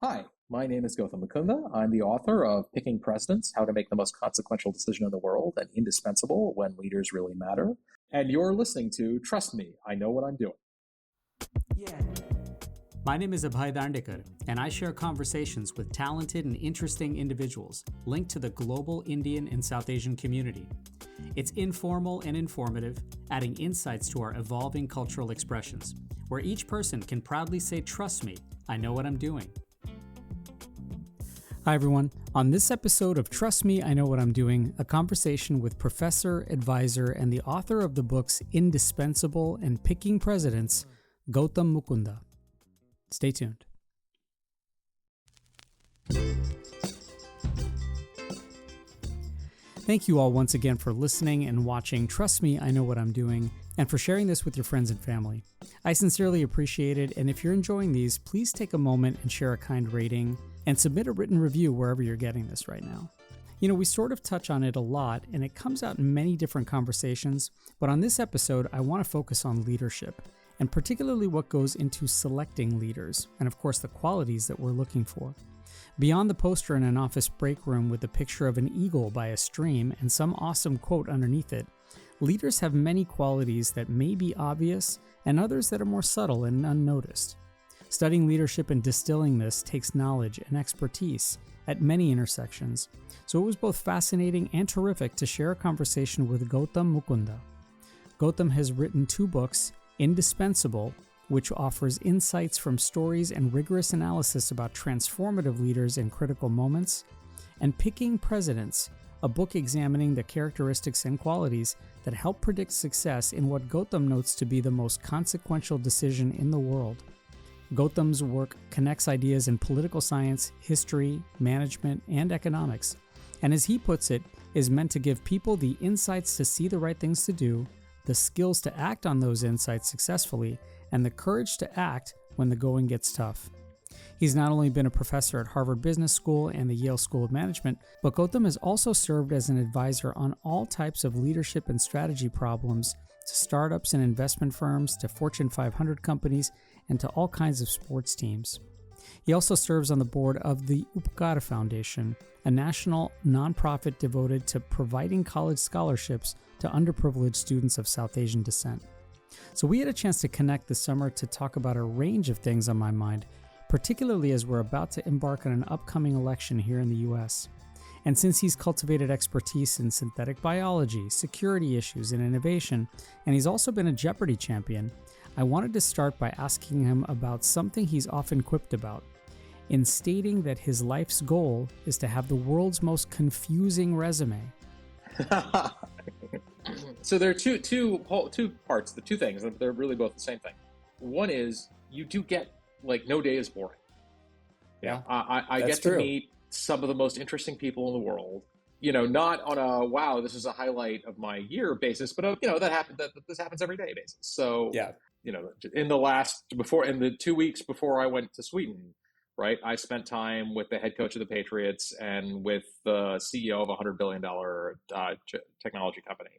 Hi, my name is Gautam Mukunda. I'm the author of Picking Presidents, How to Make the Most Consequential Decision in the World and Indispensable When Leaders Really Matter. And you're listening to Trust Me, I Know What I'm Doing. Yeah. My name is Abhay Dandekar, and I share conversations with talented and interesting individuals linked to the global Indian and South Asian community. It's informal and informative, adding insights to our evolving cultural expressions, where each person can proudly say, "Trust me, I know what I'm doing." Hi, everyone. On this episode of Trust Me, I Know What I'm Doing, a conversation with professor, advisor, and the author of the books Indispensable and Picking Presidents, Gautam Mukunda. Stay tuned. Thank you all once again for listening and watching Trust Me, I Know What I'm Doing, and for sharing this with your friends and family. I sincerely appreciate it, and if you're enjoying these, please take a moment and share a kind rating, and submit a written review wherever you're getting this right now. You know, we sort of touch on it a lot, and it comes out in many different conversations, but on this episode, I want to focus on leadership, and particularly what goes into selecting leaders, and of course the qualities that we're looking for. Beyond the poster in an office break room with a picture of an eagle by a stream and some awesome quote underneath it, leaders have many qualities that may be obvious and others that are more subtle and unnoticed. Studying leadership and distilling this takes knowledge and expertise at many intersections, so it was both fascinating and terrific to share a conversation with Gautam Mukunda. Gautam has written 2 books, Indispensable, which offers insights from stories and rigorous analysis about transformative leaders in critical moments, and Picking Presidents, a book examining the characteristics and qualities that help predict success in what Gautam notes to be the most consequential decision in the world. Gautam's work connects ideas in political science, history, management, and economics, and as he puts it, is meant to give people the insights to see the right things to do, the skills to act on those insights successfully, and the courage to act when the going gets tough. He's not only been a professor at Harvard Business School and the Yale School of Management, but Gautam has also served as an advisor on all types of leadership and strategy problems to startups and investment firms, to Fortune 500 companies, and to all kinds of sports teams. He also serves on the board of the Upkar Foundation, a national nonprofit devoted to providing college scholarships to underprivileged students of South Asian descent. So we had a chance to connect this summer to talk about a range of things on my mind, particularly as we're about to embark on an upcoming election here in the US. And since he's cultivated expertise in synthetic biology, security issues, and innovation, and he's also been a Jeopardy champion, I wanted to start by asking him about something he's often quipped about, in stating that his life's goal is to have the world's most confusing resume. So there are two parts, the 2 things, they're really both the same thing. One is you do get, like, no day is boring. Yeah, I that's get to true. meet some of the most interesting people in the world. You know, not on a wow, this is a highlight of my year basis, but this happens every day basis. So, Yeah. you know, in the 2 weeks before I went to Sweden, right, I spent time with the head coach of the Patriots and with the CEO of a $100 billion technology company,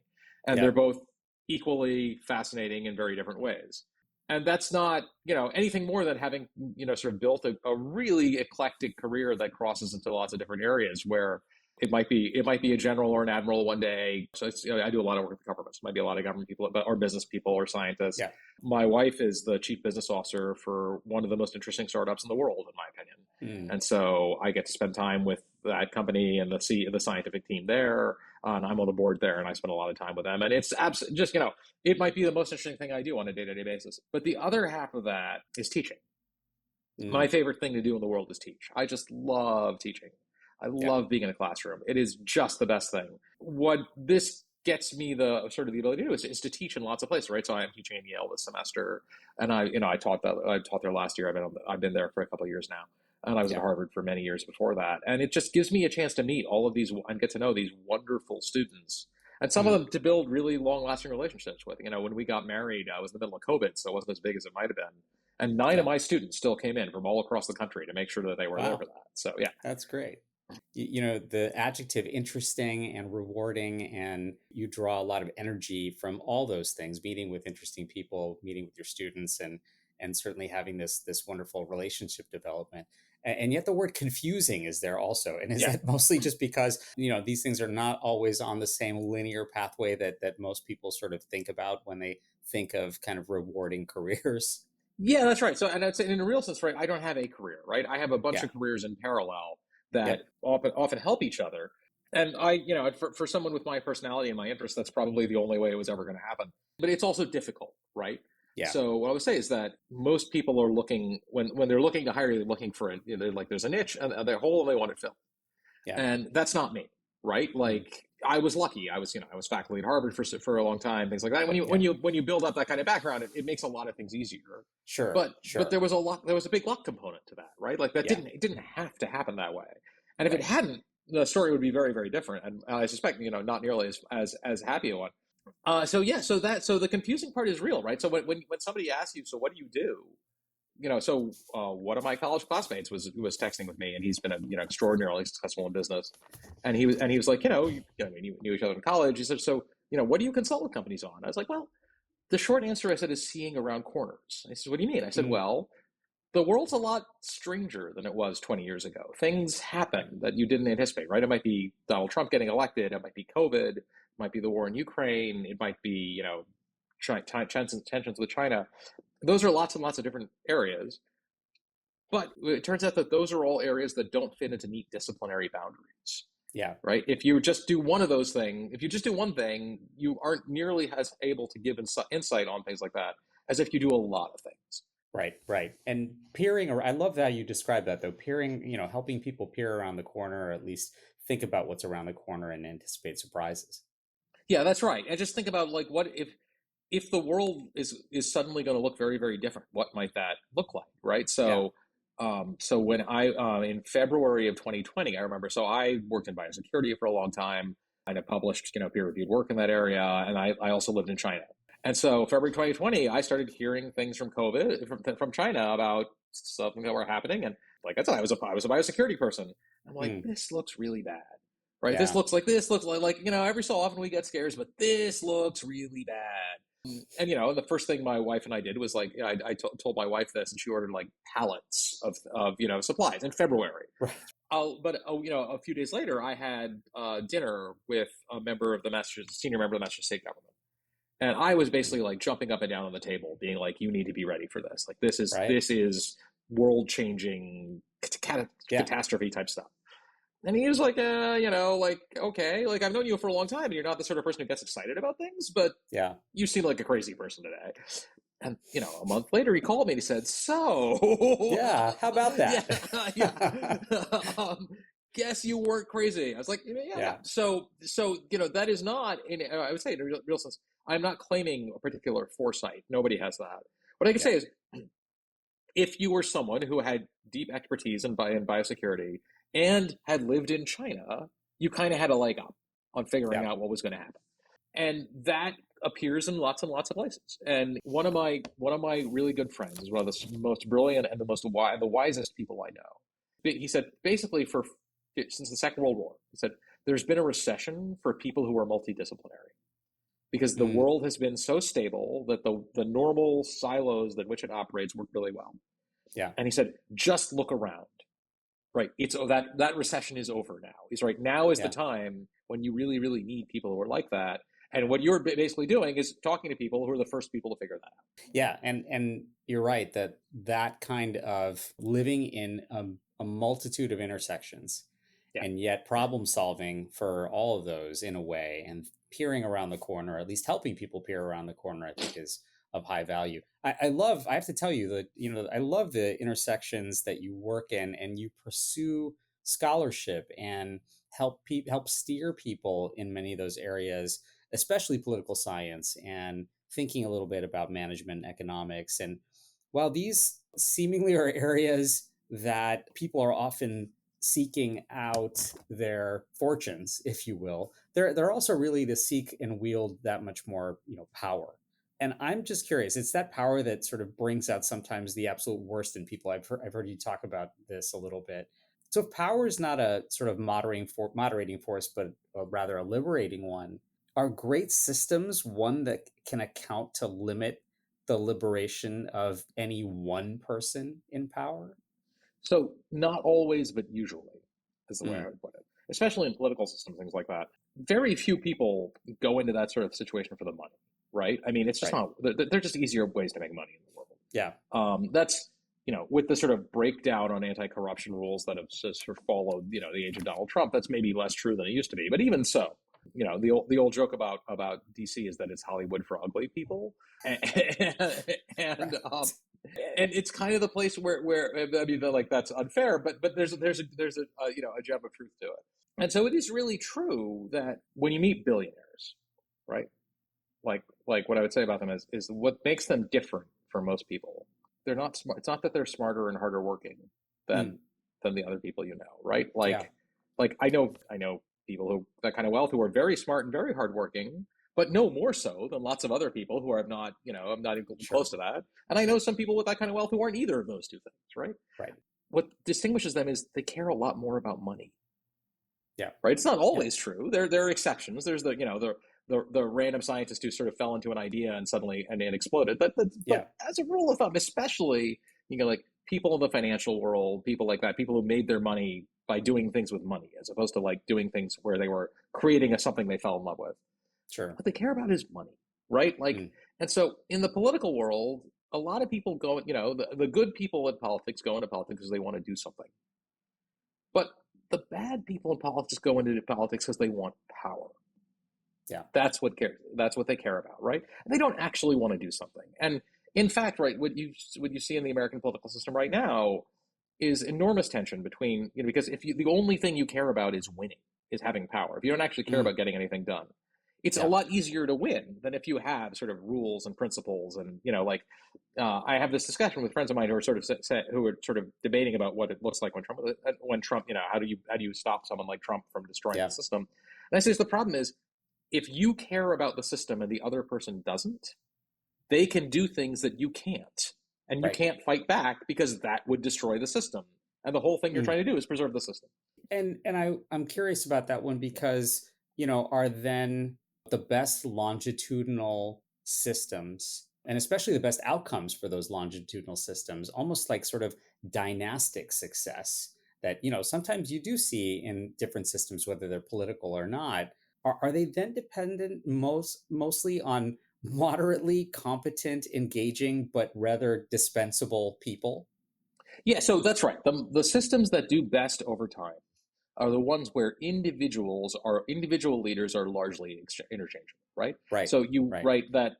and Yeah. they're both equally fascinating in very different ways. And that's not, anything more than having, sort of built a really eclectic career that crosses into lots of different areas where it might be a general or an admiral one day. So I do a lot of work with governments. It might be a lot of government people, or business people or scientists. Yeah. My wife is the chief business officer for one of the most interesting startups in the world, in my opinion. Mm. And so I get to spend time with that company and the scientific team there. And I'm on the board there, and I spend a lot of time with them. And it's just, it might be the most interesting thing I do on a day-to-day basis. But the other half of that is teaching. My Mm. favorite thing to do in the world is teach. I just love teaching. I Yeah. love being in a classroom. It is just the best thing. What this gets me the ability to do is to teach in lots of places, right? So I'm teaching in Yale this semester, and I taught there last year. I've been there for a couple of years now, and I was at Yeah. Harvard for many years before that. And it just gives me a chance to meet all of these and get to know these wonderful students, and some of Mm. them to build really long-lasting relationships with. When we got married, I was in the middle of COVID, so it wasn't as big as it might have been. And 9 of Yeah. my students still came in from all across the country to make sure that they were there Wow. for that. So yeah. That's great. The adjective interesting and rewarding, and you draw a lot of energy from all those things, meeting with interesting people, meeting with your students, and and certainly having this wonderful relationship development. And yet the word confusing is there also. And is Yeah. that mostly just because, these things are not always on the same linear pathway that most people sort of think about when they think of kind of rewarding careers? Yeah, that's right. So, and I'd say in a real sense, right, I don't have a career, right? I have a bunch Yeah. of careers in parallel that Yep. often help each other. And for someone with my personality and my interests, that's probably the only way it was ever going to happen. But it's also difficult, right? Yeah. So what I would say is that most people are looking when they're looking to hire, they're looking for it. They're like there's a niche and they're whole and they want it filled. Yeah. And that's not me, right? Mm. Like I was lucky. I was faculty at Harvard for a long time, things like that. When you Yeah. build up that kind of background, it makes a lot of things easier. Sure. But Sure. there was a big luck component to that, right? Like that Yeah. it didn't have to happen that way. And if it Right. hadn't, the story would be very, very different. And I suspect, not nearly as happy a one. So the confusing part is real, right? So when somebody asks you, so what do you do? One of my college classmates was texting with me, and he's been extraordinarily successful in business, and he was like, we knew each other in college. He said, so what do you consult with companies on? I was like, well, the short answer, I said, is seeing around corners. And he said, what do you mean? I said, Mm. well, the world's a lot stranger than it was 20 years ago. Things happen that you didn't anticipate, right? It might be Donald Trump getting elected. It might be COVID. It might be the war in Ukraine. It might be, tensions with China. Those are lots and lots of different areas. But it turns out that those are all areas that don't fit into neat disciplinary boundaries. Yeah. Right. If you just do one of those things, if you just do one thing, you aren't nearly as able to give insight on things like that as if you do a lot of things. Right, right. And peering, or I love that you describe that though, peering, helping people peer around the corner, or at least think about what's around the corner and anticipate surprises. Yeah, that's right. And just think about like what if the world is suddenly going to look very, very different, what might that look like, right? Yeah. So when in February of 2020, I remember, so I worked in biosecurity for a long time. I had published, peer-reviewed work in that area, and I also lived in China. And so February 2020, I started hearing things from from China about something that were happening. And like I said, I was a biosecurity person. I'm like, Mm. this looks really bad, right? Yeah. This looks like every so often we get scares, but this looks really bad. And the first thing my wife and I did was like told my wife this, and she ordered like pallets of supplies in February. Right. But a few days later, I had dinner with senior member of the Massachusetts state government, and I was basically like jumping up and down on the table, being like, "You need to be ready for this. Like Right. this is world changing Yeah. catastrophe type stuff." And he was like, like, okay, like I've known you for a long time, and you're not the sort of person who gets excited about things, but Yeah. you seem like a crazy person today. And a month later, he called me and he said, "So, Yeah. How about that? yeah, guess you weren't crazy." I was like, "Yeah, yeah." Yeah. So that is not I would say in a real sense, I'm not claiming a particular foresight. Nobody has that. What I can Yeah. say is, if you were someone who had deep expertise in biosecurity and had lived in China, you kind of had a leg up on figuring Yeah. out what was going to happen. And that appears in lots and lots of places. And one of my really good friends is one of the most brilliant and the wisest people I know. He said basically since the Second World War, he said there's been a recession for people who are multidisciplinary because the Mm. world has been so stable that the normal silos that which it operates work really well. Yeah. And he said, just look around. Right. It's that recession is over now. He's right. Now is the Yeah. time when you really, really need people who are like that. And what you're basically doing is talking to people who are the first people to figure that out. Yeah. And you're right that kind of living in a multitude of intersections Yeah. and yet problem solving for all of those in a way, and peering around the corner, at least helping people peer around the corner, I think is of high value. I have to tell you that, I love the intersections that you work in, and you pursue scholarship and help steer people in many of those areas, especially political science and thinking a little bit about management and economics. And while these seemingly are areas that people are often seeking out their fortunes, if you will, they're also really to seek and wield that much more, power. And I'm just curious, it's that power that sort of brings out sometimes the absolute worst in people. I've heard you talk about this a little bit. So if power is not a sort of moderating force, but rather a liberating one, are great systems one that can account to limit the liberation of any one person in power? So not always, but usually is the way I Mm, would put it. Especially in political systems, things like that. Very few people go into that sort of situation for the money, right? I mean, it's just right. not. They're just easier ways to make money in the world. Yeah. That's with the sort of breakdown on anti-corruption rules that have sort of followed the age of Donald Trump. That's maybe less true than it used to be, but even so, the old joke about DC is that it's Hollywood for ugly people, and and, Right. and it's kind of the place where I mean, like that's unfair, but there's a gem of truth to it, and so it is really true that when you meet billionaires, right? Like what I would say about them is what makes them different from most people. They're not smart. It's not that they're smarter and harder working Mm, than the other people right? yeah. Like I know people who that kind of wealth who are very smart and very hardworking, but no more so than lots of other people who are not I'm not even Sure. close to that. And I know some people with that kind of wealth who aren't either of those two things, right? Right. What distinguishes them is they care a lot more about money, Yeah. right? It's not Yeah. always true. There are exceptions. There's the random scientist who sort of fell into an idea and suddenly and it exploded. Yeah. But as a rule of thumb, especially like people in the financial world, people like that, people who made their money by doing things with money, as opposed to like doing things where they were creating something they fell in love with. Sure. What they care about is money, right? Mm, And so in the political world, a lot of people go, the good people in politics go into politics because they want to do something. But the bad people in politics go into politics because they want power. yeah. That's what they care about, right? And they don't actually want to do something. And in fact, right, what you see in the American political system right now is enormous tension between, because if the only thing you care about is winning, is having power. If you don't actually care Mm, about getting anything done, it's a yeah. lot easier to win than if you have sort of rules and principles. And I have this discussion with friends of mine who are who are sort of debating about what it looks like when Trump, how do you stop someone like Trump from destroying Yeah. the system? And I say the problem is, if you care about the system and the other person doesn't, they can do things that you can't. And you Right. can't fight back because that would destroy the system. And the whole thing you're Mm. trying to do is preserve the system. I'm curious about that one because, are then the best longitudinal systems and especially the best outcomes for those longitudinal systems almost like sort of dynastic success that, sometimes you do see in different systems, whether they're political or not. Are they then dependent mostly on moderately competent, engaging, but rather dispensable people? Yeah, so that's right. The systems that do best over time are the ones where individual leaders are largely interchangeable, right? Right. So you Right. write that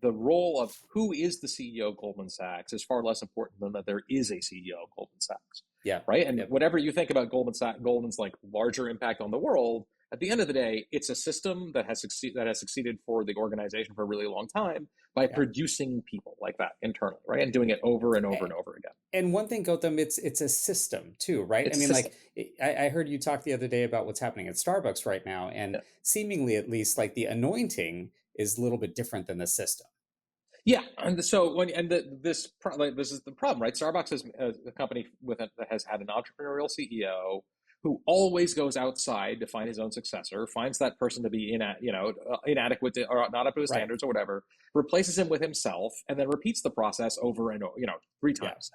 the role of who is the CEO of Goldman Sachs is far less important than that there is a CEO of Goldman Sachs, Yeah. right? And Yep. whatever you think about Goldman's like larger impact on the world, at the end of the day, it's a system that has succeeded for the organization for a really long time by Yeah. producing people like that internally, right? And doing it over and over and over again. And one thing, Gautam, it's a system too, right? I It's a mean, system. like I heard you talk the other day about what's happening at Starbucks right now, and Yeah. seemingly, at least, like the anointing is a little bit different than the system. Yeah, and so this is the problem, right? Starbucks is a company that has had an entrepreneurial CEO who always goes outside to find his own successor, finds that person to be inadequate or not up to his Right. standards or whatever, replaces him with himself, and then repeats the process over and over, three Yeah. times.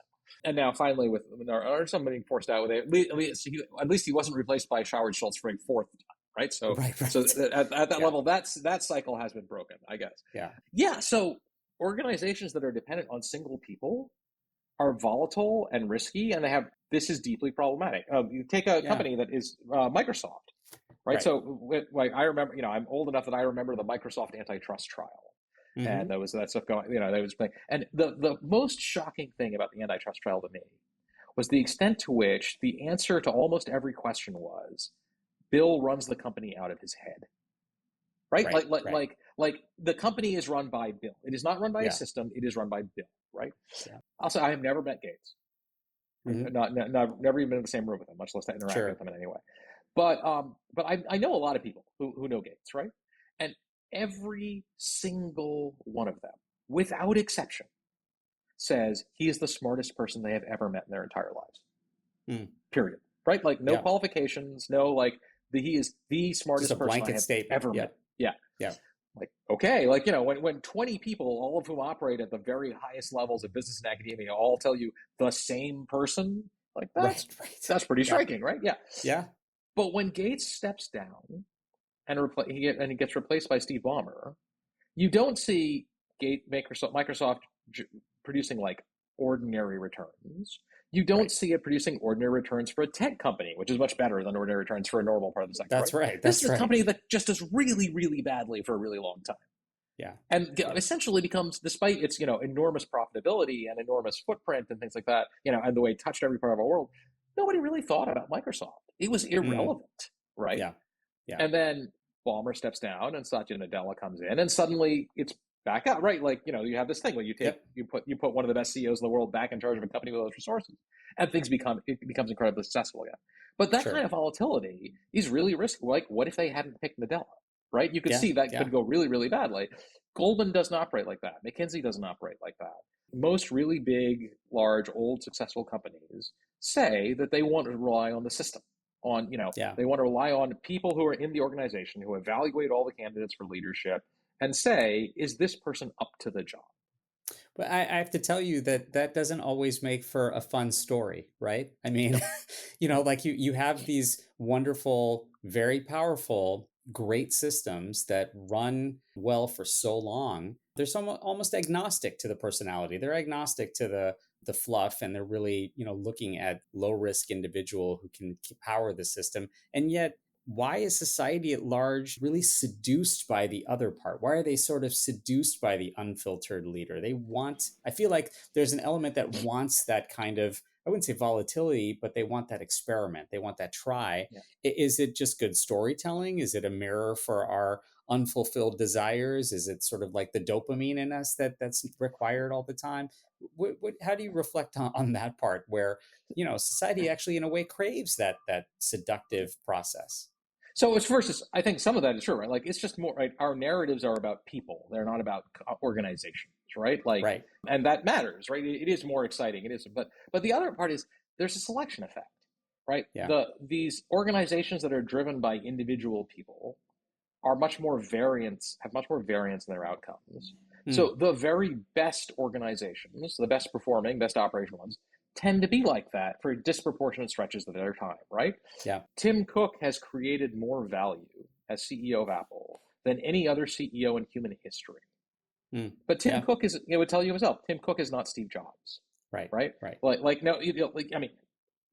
And now finally, with or somebody forced out with it, at least he wasn't replaced by Howard Schultz for a fourth time, right? So Right. so Right. at that Yeah. level, that cycle has been broken, I guess. Yeah. Yeah, so organizations that are dependent on single people are volatile and risky, and this is deeply problematic. You take a Yeah. company that is Microsoft, right? Right. So, like I remember, I'm old enough that I remember the Microsoft antitrust trial, Hmm. and there was that stuff going. There was playing, and the most shocking thing about the antitrust trial to me was the extent to which the answer to almost every question was, Bill runs the company out of his head. Right? Right. Right. Like the company is run by Bill. It is not run by a Yeah. system. It is run by Bill. Right? Yeah. Also, I have never met Gates. Hmm. Never even been in the same room with him, much less to interact with Sure. him in any way. But I know a lot of people who know Gates, right? And every single one of them, without exception, says he is the smartest person they have ever met in their entire lives. Mm. Period. Right? Like no Yeah. qualifications, no he is the Just smartest a person I blanket have statement. ever Yeah. met. Yeah. Yeah. Like, okay, like, when 20 people, all of whom operate at the very highest levels of business and academia, all tell you the same person, like Right, right. that's pretty Yeah, striking, right? Yeah. yeah, But when Gates steps down he gets replaced by Steve Ballmer, you don't see Microsoft producing like ordinary returns. You don't right. see it producing ordinary returns for a tech company, which is much better than ordinary returns for a normal part of the sector, That's right? right. This That's is a right. company that just does really, really badly for a really long time. Yeah, And yeah, essentially becomes, despite its enormous profitability and enormous footprint and things like that, and the way it touched every part of our world, nobody really thought about Microsoft. It was mm, irrelevant, right? yeah, yeah, And then Ballmer steps down and Satya Nadella comes in, and suddenly it's back out, right? Like, you have this thing where yep, you put one of the best CEOs in the world back in charge of a company with those resources, and it becomes incredibly successful again. But that kind sure. of volatility is really risky. Like, what if they hadn't picked Nadella, right? You could Yeah, see that yeah. could go really, really badly. Goldman doesn't operate like that. McKinsey doesn't operate like that. Most really big, large, old, successful companies say that they want to rely on the system, on, Yeah. they want to rely on people who are in the organization who evaluate all the candidates for leadership and say, is this person up to the job? But I have to tell you that that doesn't always make for a fun story, right? I mean, No. like you have these wonderful, very powerful, great systems that run well for so long. They're somewhat almost agnostic to the personality. They're agnostic to the fluff, and they're really, looking at low risk individual who can power the system. And yet, why is society at large really seduced by the other part? Why are they sort of seduced by the unfiltered leader? I feel like there's an element that wants that kind of, I wouldn't say volatility, but they want that experiment. They want that try. Yeah. Is it just good storytelling? Is it a mirror for our unfulfilled desires? Is it sort of like the dopamine in us that's required all the time? How do you reflect on that part where, society actually in a way craves that seductive process? So it's versus, I think some of that is true, right? Like, it's just more, right? Our narratives are about people. They're not about organizations, right? Like, Right. and that matters, right? It is more exciting. It is, but the other part is there's a selection effect, right? Yeah. These organizations that are driven by individual people are have much more variance in their outcomes. Mm, So the very best organizations, the best performing, best operational ones, tend to be like that for disproportionate stretches of their time, right? yeah. Tim Cook has created more value as CEO of Apple than any other CEO in human history. Mm, But Tim yeah. Cook is, it would tell you himself, Tim Cook is not Steve Jobs, Right. right? Right. Like no, I mean,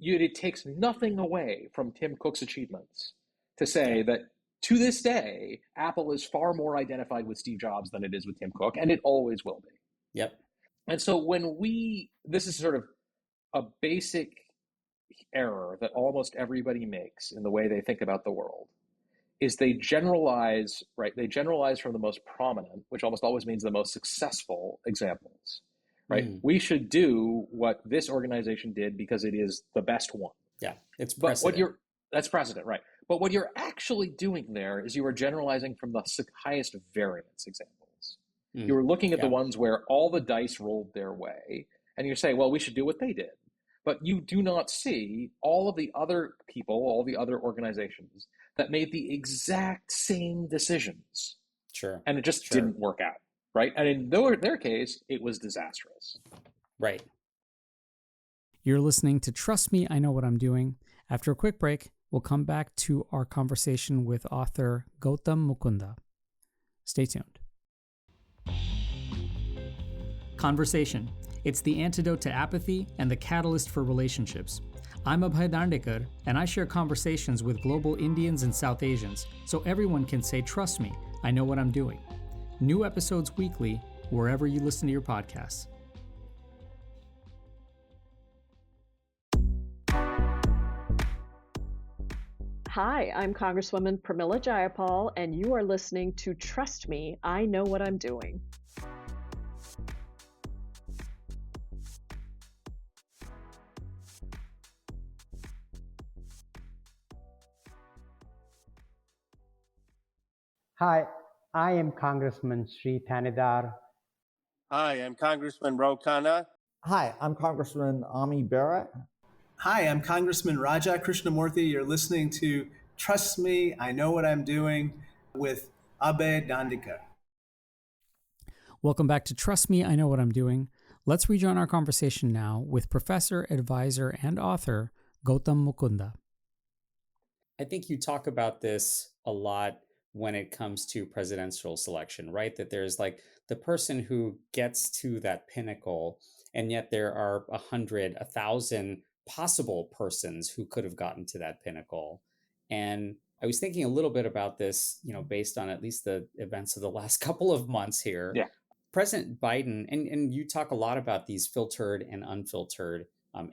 it takes nothing away from Tim Cook's achievements to Yeah. say that to this day, Apple is far more identified with Steve Jobs than it is with Tim Cook, and it always will be. Yep. And so this is sort of a basic error that almost everybody makes in the way they think about the world, is they generalize, right? They generalize from the most prominent, which almost always means the most successful examples, right? Mm, We should do what this organization did because it is the best one. yeah. It's But precedent. that's precedent, right? But what you're actually doing there is you are generalizing from the highest variance examples. Mm, You're looking at the yeah. ones where all the dice rolled their way, and you're saying, well, we should do what they did. But you do not see all of the other people, all the other organizations that made the exact same decisions, Sure. and it just Sure. didn't work out, right? And in their case, it was disastrous. Right. You're listening to Trust Me, I Know What I'm Doing. After a quick break, we'll come back to our conversation with author Gautam Mukunda. Stay tuned. Conversation. It's the antidote to apathy and the catalyst for relationships. I'm Abhay Dandekar, and I share conversations with global Indians and South Asians so everyone can say, trust me, I know what I'm doing. New episodes weekly, wherever you listen to your podcasts. Hi, I'm Congresswoman Pramila Jayapal, and you are listening to Trust Me, I Know What I'm Doing. Hi, I am Congressman Sri Thanidar. Hi, I'm Congressman Ro Khanna. Hi, I'm Congressman Ami Bera. Hi, I'm Congressman Raja Krishnamurthy. You're listening to Trust Me, I Know What I'm Doing with Abhay Dandekar. Welcome back to Trust Me, I Know What I'm Doing. Let's rejoin our conversation now with professor, advisor, and author Gautam Mukunda. I think you talk about this a lot when it comes to presidential selection, right? That there's like the person who gets to that pinnacle, and yet there are 100, 1,000 possible persons who could have gotten to that pinnacle. And I was thinking a little bit about this, based on at least the events of the last couple of months here. Yeah. President Biden, and you talk a lot about these filtered and unfiltered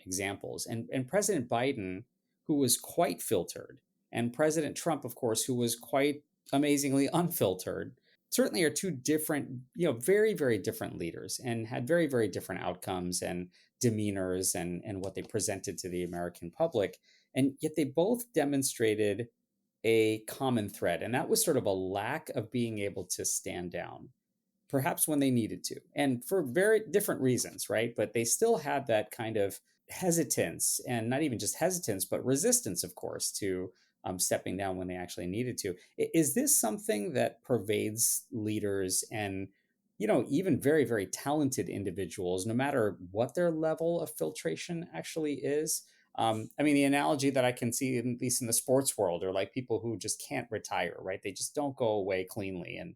examples. And President Biden, who was quite filtered, and President Trump, of course, who was quite amazingly unfiltered, certainly are two different, very, very different leaders, and had very, very different outcomes and demeanors and what they presented to the American public. And yet they both demonstrated a common thread, and that was sort of a lack of being able to stand down, perhaps when they needed to, and for very different reasons, right? But they still had that kind of hesitance, and not even just hesitance, but resistance, of course, to stepping down when they actually needed to. Is this something that pervades leaders and, even very, very talented individuals, no matter what their level of filtration actually is? The analogy that I can see, at least in the sports world, are like people who just can't retire, right? They just don't go away cleanly. And,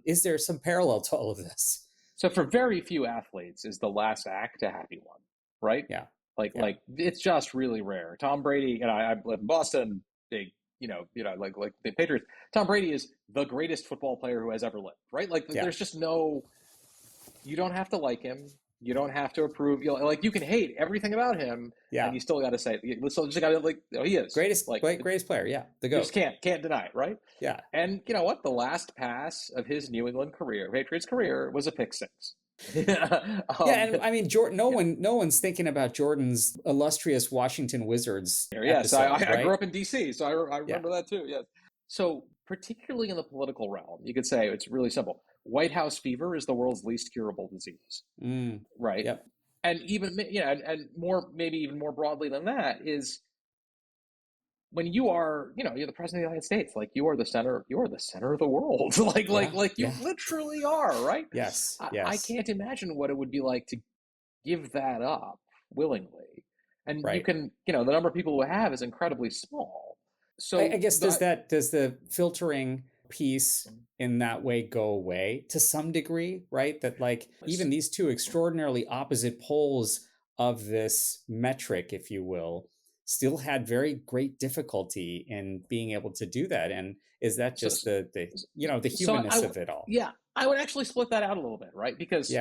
is there some parallel to all of this? So for very few athletes is the last act a happy one, right? Yeah. Like it's just really rare. Tom Brady, I live in Boston, big, like the Patriots. Tom Brady is the greatest football player who has ever lived, right? Like there's just you don't have to like him. You don't have to approve. You can hate everything about him, and you still got to say, he is greatest player. Yeah, the GOAT. You just can't deny it, right? Yeah. And you know what? The last pass of his New England Patriots career, was a pick six. No one's thinking about Jordan's illustrious Washington Wizards. Yes, episode, I grew up in DC, so I remember that too. Yes. So particularly in the political realm, you could say it's really simple. White House fever is the world's least curable disease, right? Yep. And even maybe even more broadly than that is when you are, you're the president of the United States, like you are the center of the world, you literally are, right? Yes. I can't imagine what it would be like to give that up willingly, and you can, the number of people who have is incredibly small. So I guess does the filtering piece in that way go away to some degree, right? That even these two extraordinarily opposite poles of this metric, if you will, still had very great difficulty in being able to do that. And is that just the humanness of it all? Yeah, I would actually split that out a little bit, right? Because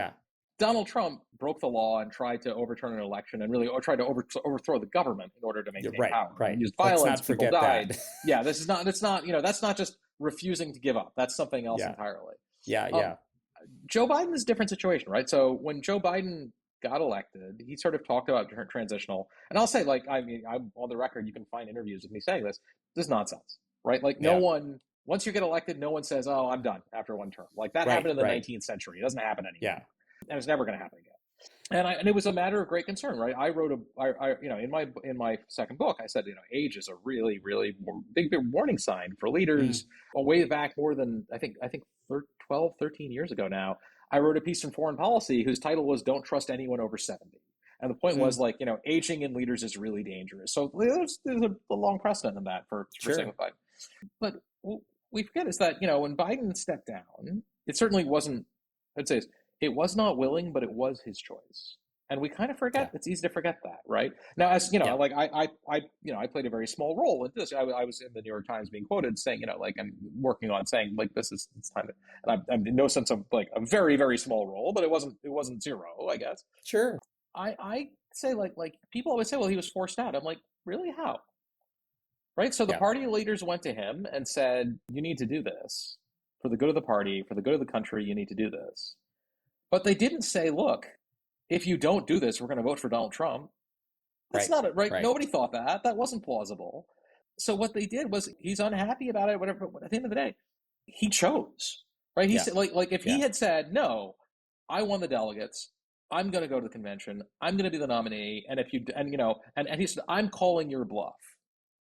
Donald Trump broke the law and tried to overturn an election and really tried to overthrow the government in order to maintain power. Right. He used violence. Let's not forget people died. That. Yeah, that's not just refusing to give up. That's something else entirely. Yeah. Joe Biden is a different situation, right? So when Joe Biden got elected, he sort of talked about transitional. And I'll say, I'm on the record, you can find interviews with me saying this. This is nonsense, right? No one, once you get elected, no one says, "Oh, I'm done after one term." That happened in the 19th century. It doesn't happen anymore. Yeah. And it's never going to happen again. And it was a matter of great concern, right? I wrote in my second book, I said, age is a really, really big warning sign for leaders. Way back more than, I think 12, 13 years ago now, I wrote a piece in Foreign Policy whose title was "Don't Trust Anyone Over 70." And the point was aging in leaders is really dangerous. So there's a long precedent in that for saying with Biden. But what we forget is that, when Biden stepped down, it certainly wasn't, I'd say it was not willing, but it was his choice. And we kind of forget. It's easy to forget that, right? Now, as I played a very small role in this. I was in the New York Times being quoted saying, and working on saying it's time to. And I'm in no sense of a very, very small role, but it wasn't zero, I guess. Sure. I say people always say, well, he was forced out. I'm like, really? How? Right. So the party leaders went to him and said, you need to do this for the good of the party, for the good of the country. You need to do this. But they didn't say, look, if you don't do this, we're going to vote for Donald Trump. That's not it, right? Nobody thought that. That wasn't plausible. So what they did was, he's unhappy about it, whatever. But at the end of the day, he chose, right? He said, if he had said, no, I won the delegates, I'm going to go to the convention, I'm going to be the nominee, and if you, and he said, I'm calling your bluff.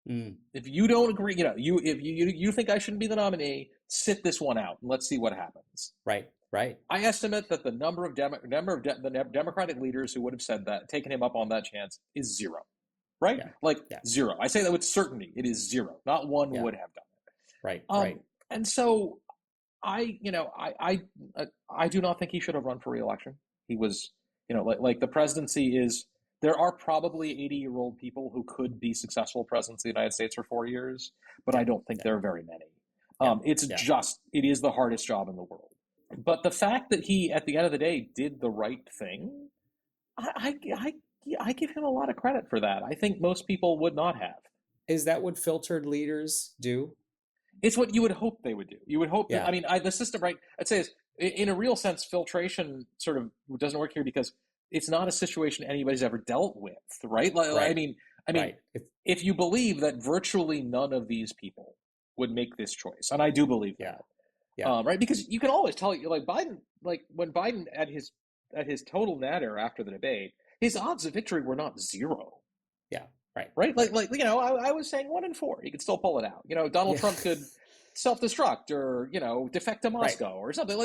If you don't agree, if you think I shouldn't be the nominee, sit this one out and let's see what happens. Right. Right. I estimate that the number of the Democratic leaders who would have said that, taken him up on that chance, is zero. Right? Yeah. Like Yeah. zero. I say that with certainty. It is zero. Not one Yeah. would have done it. Right. Right. And so I do not think he should have run for re-election. He was, like the presidency is. There are probably 80-year-old people who could be successful presidents of the United States for 4 years, but I don't think there are very many. It is the hardest job in the world. But the fact that he, at the end of the day, did the right thing, I give him a lot of credit for that. I think most people would not have. Is that what filtered leaders do? It's what you would hope they would do. You would hope Yeah. that, the system, right? I'd say in a real sense, filtration sort of doesn't work here because it's not a situation anybody's ever dealt with, right? Right. Right. If you believe that virtually none of these people would make this choice, and I do believe that, right? Because you can always tell, like Biden, like when Biden at his total nadir after the debate, his odds of victory were not zero. Yeah. Right. Right. I was saying 1 in 4, he could still pull it out. Donald Trump could self-destruct or defect to Moscow or something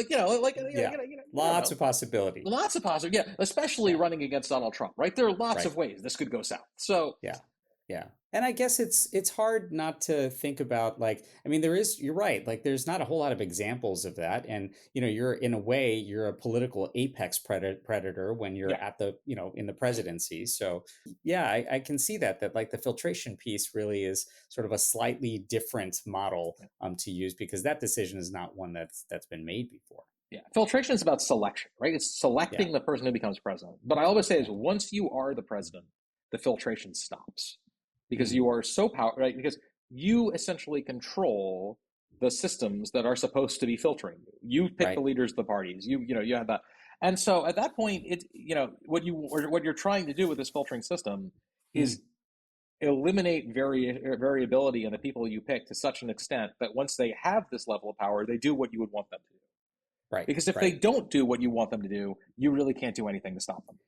Lots of possibility. Lots of possibility. Yeah, especially running against Donald Trump. Right. There are lots of ways this could go south. So yeah. And I guess it's hard not to think about you're right. Like there's not a whole lot of examples of that. And, you're in a way, you're a political apex predator when you're at the, in the presidency. So yeah, I can see that like the filtration piece really is sort of a slightly different model to use because that decision is not one that's been made before. Yeah. Filtration is about selection, right? It's selecting the person who becomes president. But I always say is once you are the president, the filtration stops. Because you are so powerful, right? Because you essentially control the systems that are supposed to be filtering you. You pick the leaders of the parties. You have that, and so at that point, what you're trying to do with this filtering system is eliminate variability in the people you pick to such an extent that once they have this level of power, they do what you would want them to do. Right. Because if they don't do what you want them to do, you really can't do anything to stop them.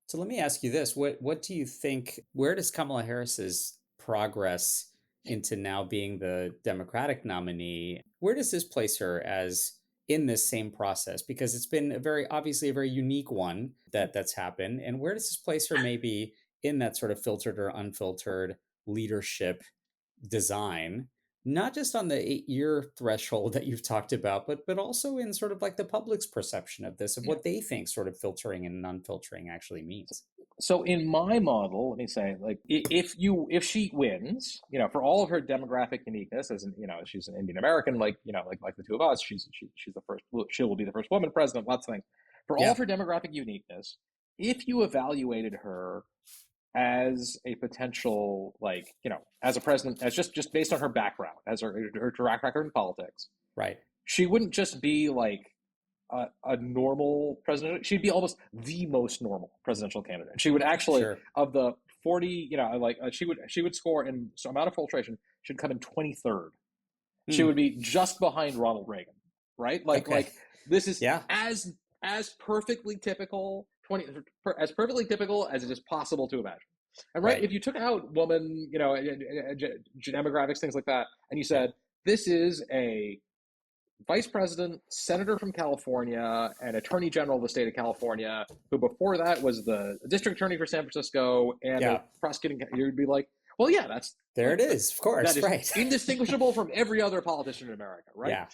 So let me ask you this. What do you think, where does Kamala Harris's progress into now being the Democratic nominee, where does this place her as in this same process? Because it's been obviously a very unique one that's happened. And where does this place her maybe in that sort of filtered or unfiltered leadership design? Not just on the 8-year threshold that you've talked about, but also in sort of like the public's perception of this, of what they think sort of filtering and unfiltering actually means. So in my model, let me say, like, if she wins, for all of her demographic uniqueness, as she's an Indian American, like the two of us, she's the first, she will be the first woman president, lots of things. For all of her demographic uniqueness, if you evaluated her as a potential, as a president, as just based on her background, as her track record in politics, right? She wouldn't just be like a normal president. She'd be almost the most normal presidential candidate. She would actually, of the 40, she would score in some amount of filtration. She'd come in 23rd. She would be just behind Ronald Reagan, right? Like this is as perfectly typical. As perfectly typical as it is possible to imagine. And if you took out woman, demographics, things like that, and you said, this is a vice president, senator from California, and attorney general of the state of California, who before that was the district attorney for San Francisco and the prosecuting, you'd be like, well, there it is, of course, that is indistinguishable from every other politician in America, right? Yeah.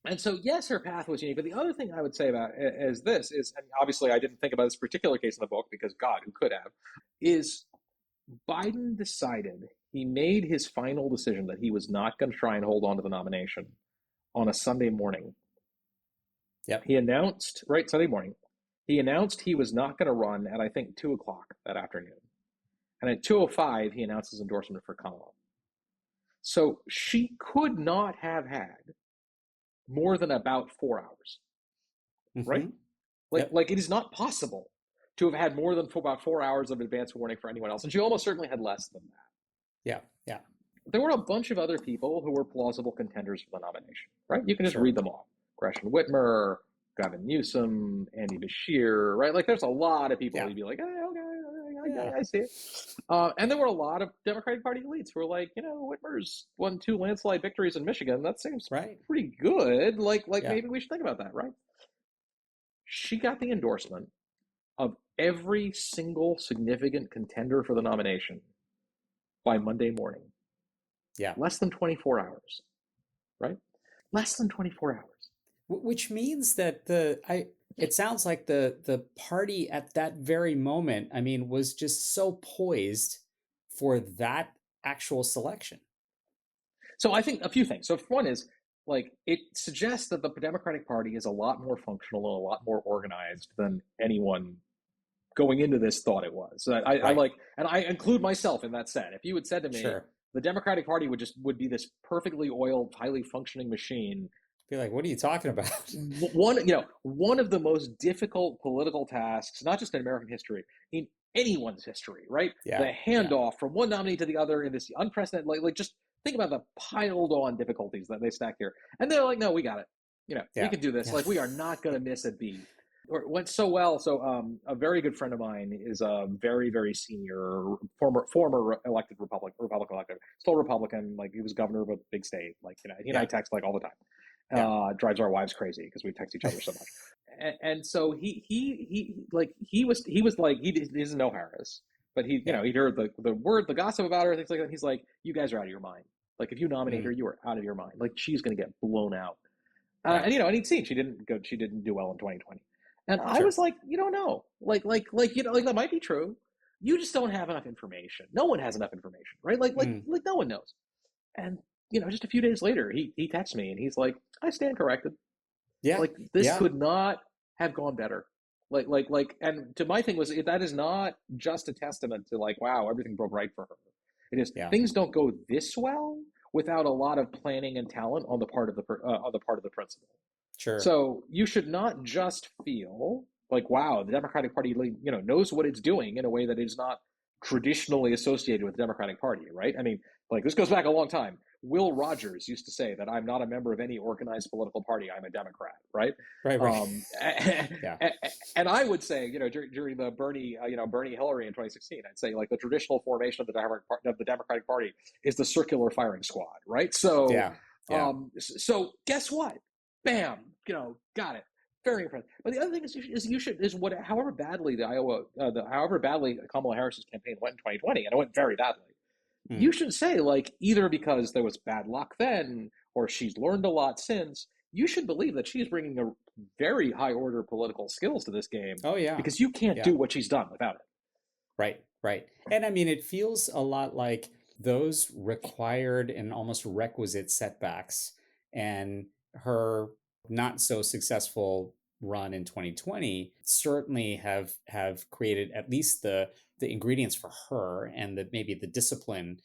And so, yes, her path was unique. But the other thing I would say about is this is, and obviously I didn't think about this particular case in the book because God, who could have, is Biden decided, he made his final decision that he was not going to try and hold on to the nomination on a Sunday morning. Yep. He announced, Sunday morning, he announced he was not going to run at, I think, 2 o'clock that afternoon. And at 2:05, he announced his endorsement for Kamala. So she could not have had more than about 4 hours, right? Like it is not possible to have had more than about 4 hours of advance warning for anyone else. And she almost certainly had less than that. Yeah. There were a bunch of other people who were plausible contenders for the nomination, right? You can just read them all. Gretchen Whitmer, Gavin Newsom, Andy Beshear, right? Like there's a lot of people you'd be like, I see it. And there were a lot of Democratic Party elites who were like, Whitmer's won 2 landslide victories in Michigan. That seems pretty good. Like maybe we should think about that, right? she got the endorsement of every single significant contender for the nomination by Monday morning. Yeah. Less than 24 hours, right? Less than 24 hours. Which means that it sounds like the party at that very moment, I mean, was just so poised for that actual selection. So I think a few things. So one is, like, it suggests that the Democratic Party is a lot more functional and a lot more organized than anyone going into this thought it was. So I like, and I include myself in that set. If you had said to me, Sure. the Democratic Party would be this perfectly oiled, highly functioning machine. Be like, what are you talking about? One of the most difficult political tasks, not just in American history, in anyone's history, right? Yeah. The handoff from one nominee to the other in this unprecedented, like just think about the piled on difficulties that they stack here. And they're like, no, we got it. We can do this. Like, we are not going to miss a beat. It went so well. So a very good friend of mine is a very, very senior former elected Republican elected, still Republican. Like, he was governor of a big state. Like, he and I text like all the time. Drives our wives crazy because we text each other so much. And so he doesn't know Harris, but he'd heard the gossip about her, things like that. He's like, you guys are out of your mind. Like, if you nominate her, you are out of your mind. Like, she's going to get blown out. And he'd seen she didn't do well in 2020. And I was like, you don't know. Like that might be true. You just don't have enough information. No one has enough information, right? Like no one knows. And just a few days later, he texts me and he's like, I stand corrected. Yeah. Like, this could not have gone better. And to my thing was, that is not just a testament to like, wow, everything broke right for her. It is things don't go this well without a lot of planning and talent on the part of the principal. Sure. So you should not just feel like, wow, the Democratic Party, knows what it's doing in a way that is not traditionally associated with the Democratic Party, right? I mean, like, this goes back a long time. Will Rogers used to say that I'm not a member of any organized political party. I'm a Democrat, right? Right. And I would say, during the Bernie Hillary in 2016, I'd say, like, the traditional formation of the Democratic Party is the circular firing squad, right? So, so guess what? Bam, got it. Very impressive. But the other thing however badly however badly Kamala Harris's campaign went in 2020, and it went very badly. You should say, like, either because there was bad luck then, or she's learned a lot since, you should believe that she's bringing a very high order political skills to this game. Oh, yeah. Because you can't do what she's done without it. Right. And I mean, it feels a lot like those required and almost requisite setbacks and her not so successful run in 2020 certainly have created at least the ingredients for her, and maybe the discipline,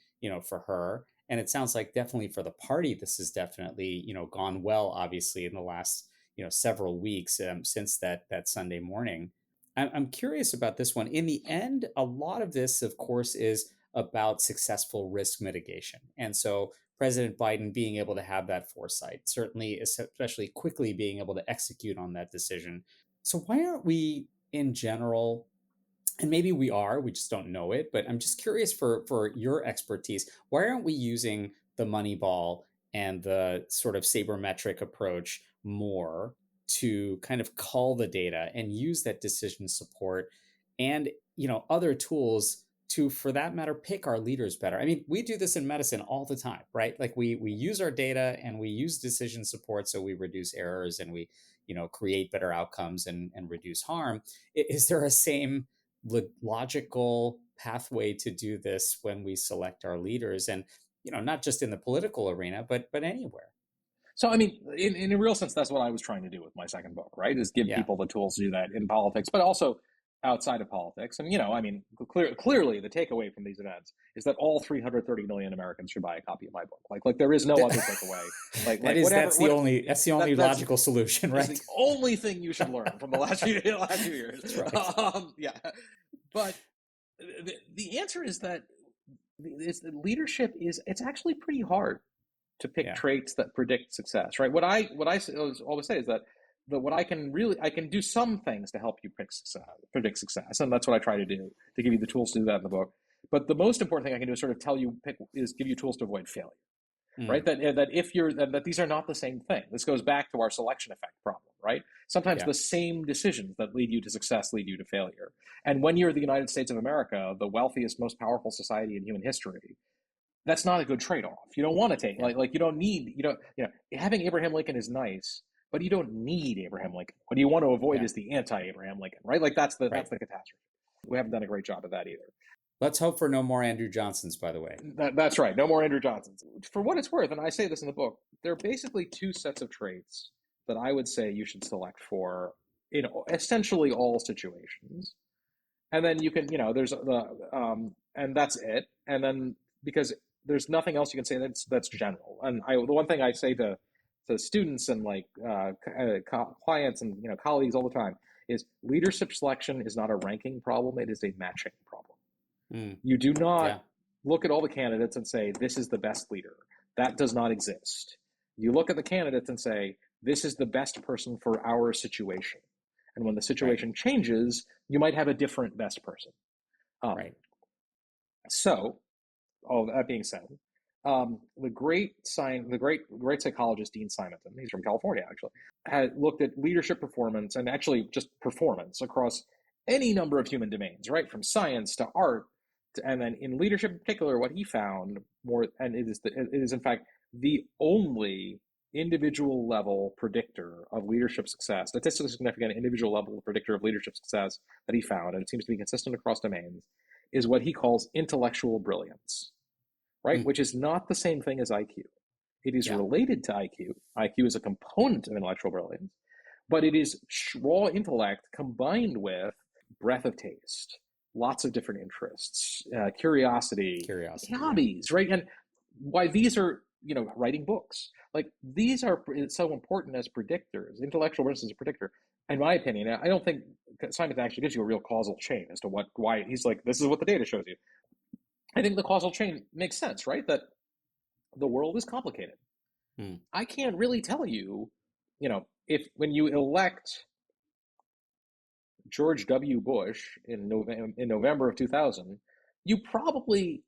for her. And it sounds like definitely for the party, this has definitely, gone well, obviously, in the last, several weeks since that Sunday morning. I'm curious about this one. In the end, a lot of this, of course, is about successful risk mitigation. And so President Biden being able to have that foresight, certainly, especially quickly being able to execute on that decision. So why aren't we, in general, and maybe we just don't know it, but I'm just curious for your expertise, why aren't we using the Moneyball and the sort of sabermetric approach more to kind of cull the data and use that decision support and, other tools to, for that matter, pick our leaders better? I mean, we do this in medicine all the time, right? Like, we use our data and we use decision support so we reduce errors and we, create better outcomes and reduce harm. Is there a same logical pathway to do this when we select our leaders, and not just in the political arena, but anywhere? So, I mean, in a real sense, that's what I was trying to do with my second book, right? Is give people the tools to do that in politics, but also outside of politics. And, I mean, clearly the takeaway from these events is that all 330 million Americans should buy a copy of my book. Like there is no other takeaway. That's the only logical solution, right? That's the only thing you should learn from the last few years. That's right. But the answer is that leadership it's actually pretty hard to pick traits that predict success, right? What I always say is that I can do some things to help you predict success, and that's what I try to do, to give you the tools to do that in the book. But the most important thing I can do is sort of give you tools to avoid failure. right? That if you're that these are not the same thing. This goes back to our selection effect problem, right? Sometimes the same decisions that lead you to success lead you to failure. And when you're the United States of America, the wealthiest, most powerful society in human history, that's not a good trade-off. You don't want to take like you don't need having Abraham Lincoln is nice, but you don't need Abraham Lincoln. What you want to avoid is the anti-Abraham Lincoln, right? Like that's the catastrophe. We haven't done a great job of that either. Let's hope for no more Andrew Johnsons, by the way. That's right. No more Andrew Johnsons. For what it's worth, and I say this in the book, there are basically two sets of traits that I would say you should select for in essentially all situations. And then you can, there's and that's it. And then because there's nothing else you can say that's general. And the one thing I say to students and clients and colleagues all the time is leadership selection is not a ranking problem; it is a matching problem. You do not look at all the candidates and say, this is the best leader. That does not exist. You look at the candidates and say, this is the best person for our situation. And when the situation changes, you might have a different best person. So, all that being said, the great psychologist Dean Simonton, he's from California actually, had looked at leadership performance and actually just performance across any number of human domains, right? From science to art, and then in leadership in particular, what he found and it is in fact the only individual level predictor of leadership success, statistically significant individual level predictor of leadership success that he found, and it seems to be consistent across domains, is what he calls intellectual brilliance, right? Which is not the same thing as IQ. It is related to IQ. IQ is a component of intellectual brilliance, but it is raw intellect combined with breadth of taste, lots of different interests, curiosity, hobbies, right? And why these are, writing books, like these are so important as predictors. Intellectual brilliance is a predictor. In my opinion, I don't think Simon actually gives you a real causal chain as to why he's like, this is what the data shows you. I think the causal chain makes sense, right? That the world is complicated. I can't really tell you, if when you elect George W. Bush in November of 2000, you probably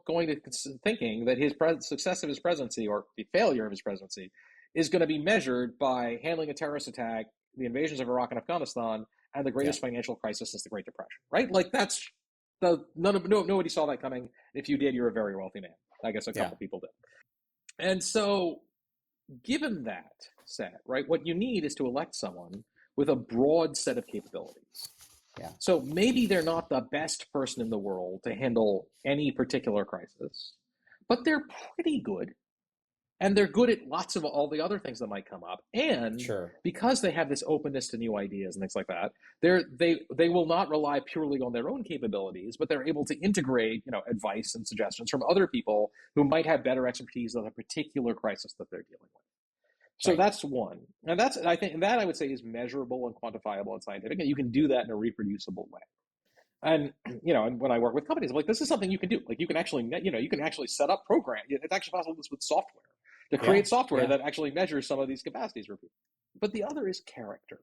going to thinking that his success of his presidency or the failure of his presidency is going to be measured by handling a terrorist attack, the invasions of Iraq and Afghanistan, and the greatest financial crisis since the Great Depression, right? Like that's nobody saw that coming. If you did, you're a very wealthy man. I guess a couple people did. And so, given that said, right, what you need is to elect someone with a broad set of capabilities. So maybe they're not the best person in the world to handle any particular crisis, but they're pretty good. And they're good at lots of all the other things that might come up. And because they have this openness to new ideas and things like that, they will not rely purely on their own capabilities, but they're able to integrate, advice and suggestions from other people who might have better expertise on a particular crisis that they're dealing with. So that's one. And I think that I would say is measurable and quantifiable and scientific, and you can do that in a reproducible way. And, and when I work with companies, I'm like, this is something you can do. Like you can actually set up programs. It's actually possible to do this with software, to create software that actually measures some of these capacities for people. But the other is character.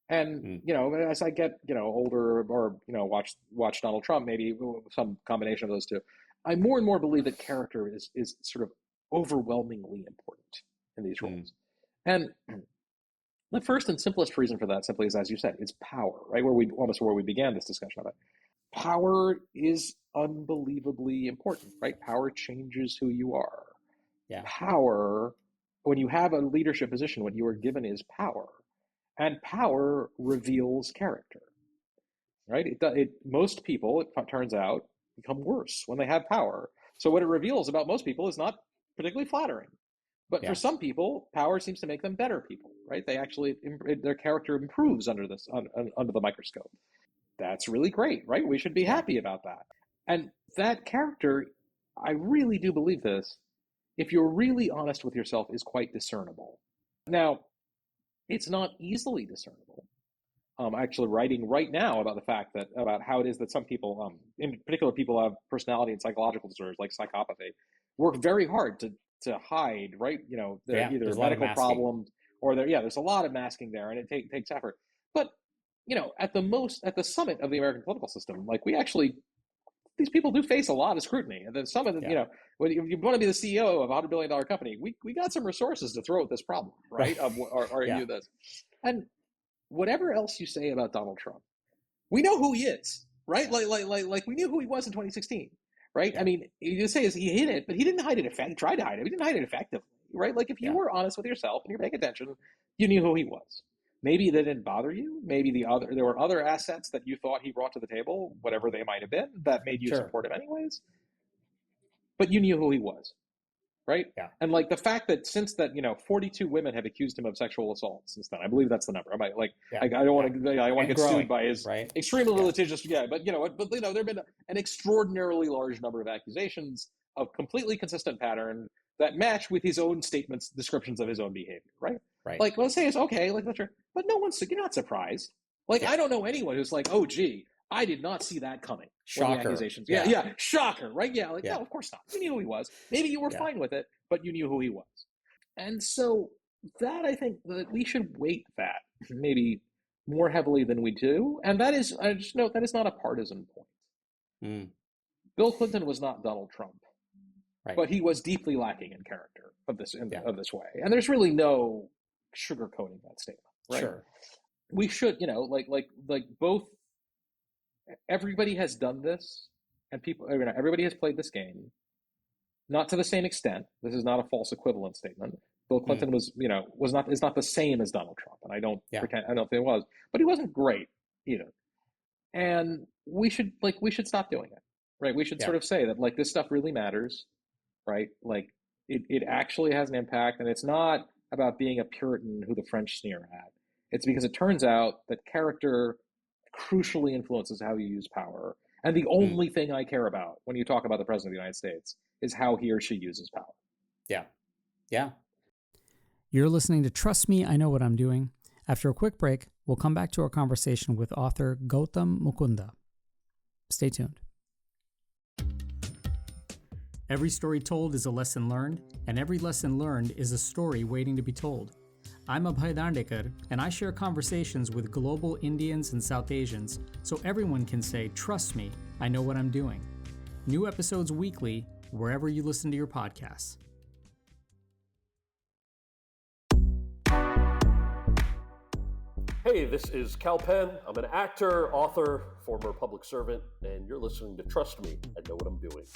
And, as I get, older or, watch Donald Trump, maybe some combination of those two, I more and more believe that character is sort of overwhelmingly important in these roles. And the first and simplest reason for that simply is, as you said, is power, right? Where we began this discussion of it. Power is unbelievably important, right? Power changes who you are. Power, when you have a leadership position, what you are given is power. And power reveals character, right? Most people, it turns out, become worse when they have power. So what it reveals about most people is not particularly flattering. But for some people, power seems to make them better people, right? They actually, their character improves under the microscope. That's really great, right? We should be happy about that. And that character, I really do believe this, if you're really honest with yourself, is quite discernible. Now, it's not easily discernible. I'm actually writing right now about how it is that some people, in particular people who have personality and psychological disorders like psychopathy, work very hard to hide, right? They're either medical problems or there's a lot of masking there, and it takes effort. But, at the summit of the American political system, like we actually these people do face a lot of scrutiny. And then some of them, when you want to be the CEO of a $100 billion company, we got some resources to throw at this problem, right? You this. And whatever else you say about Donald Trump, we know who he is, right? Like we knew who he was in 2016, right? I mean, you say is he hid it, but he didn't hide it. He tried to hide it. He didn't hide it effectively, right? Like if you were honest with yourself and you're paying attention, you knew who he was. Maybe that didn't bother you. Maybe there were other assets that you thought he brought to the table, whatever they might have been, that made you support him anyways. But you knew who he was, right? Yeah. And like the fact that since that, 42 women have accused him of sexual assault since then. I believe that's the number. I don't want to. I want to get sued by his extremely litigious. Yeah, but there have been an extraordinarily large number of accusations of completely consistent pattern that match with his own statements, descriptions of his own behavior, right? Right. Like, let's say it's okay, like that's true, but you're not surprised. Like, I don't know anyone who's like, oh, gee, I did not see that coming. Shocker. Accusations. Yeah, shocker, right? Yeah, no, of course not. You knew who he was. Maybe you were fine with it, but you knew who he was. And so that, I think that we should weight that maybe more heavily than we do. And that is, I just note, that is not a partisan point. Bill Clinton was not Donald Trump. Right. But he was deeply lacking in character of this way. And there's really no sugarcoating that statement, right? Sure. We should, like both, everybody has done this, and everybody has played this game, not to the same extent. This is not a false equivalent statement. Bill Clinton is not the same as Donald Trump, and I don't think it was, but he wasn't great either. And we should stop doing it, right? We should sort of say that like this stuff really matters, right? Like it actually has an impact, and it's not about being a Puritan who the French sneer at. It's because it turns out that character crucially influences how you use power. And the only thing I care about when you talk about the President of the United States is how he or she uses power. Yeah. Yeah. You're listening to Trust Me, I Know What I'm Doing. After a quick break, we'll come back to our conversation with author Gautam Mukunda. Stay tuned. Every story told is a lesson learned, and every lesson learned is a story waiting to be told. I'm Abhay Dandekar, and I share conversations with global Indians and South Asians so everyone can say, trust me, I know what I'm doing. New episodes weekly, wherever you listen to your podcasts. Hey, this is Cal Penn. I'm an actor, author, former public servant, and you're listening to Trust Me, I Know What I'm Doing.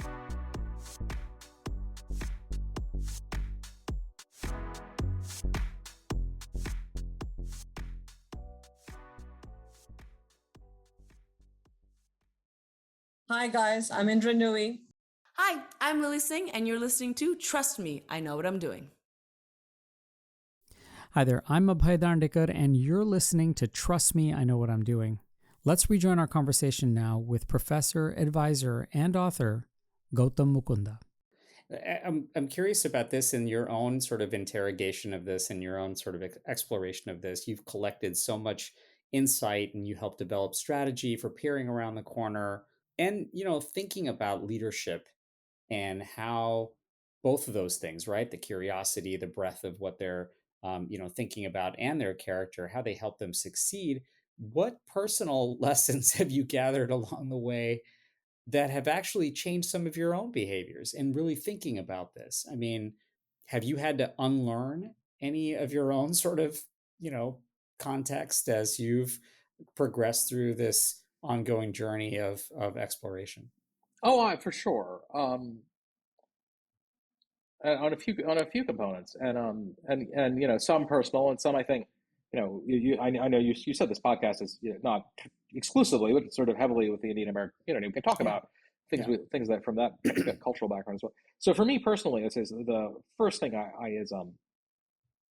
Hi guys, I'm Indra Nui. Hi, I'm Lily Singh, and you're listening to Trust Me, I Know What I'm Doing. Hi there, I'm Abhay Dandekar, and you're listening to Trust Me, I Know What I'm Doing. Let's rejoin our conversation now with professor, advisor, and author Gautam Mukunda. I'm curious about this in your own sort of interrogation of this and your own sort of exploration of this. You've collected so much insight, and you helped develop strategy for peering around the corner and, thinking about leadership and how both of those things, right? The curiosity, the breadth of what they're, thinking about and their character, how they help them succeed. What personal lessons have you gathered along the way that have actually changed some of your own behaviors and really thinking about this? I mean, have you had to unlearn any of your own sort of, context as you've progressed through this ongoing journey of exploration? Oh, for sure. On a few components, and some personal, and some I think, I know you said this podcast is not exclusively, but sort of heavily with the Indian American community. We can talk about things that from that cultural background as well. So for me personally, it says the first thing and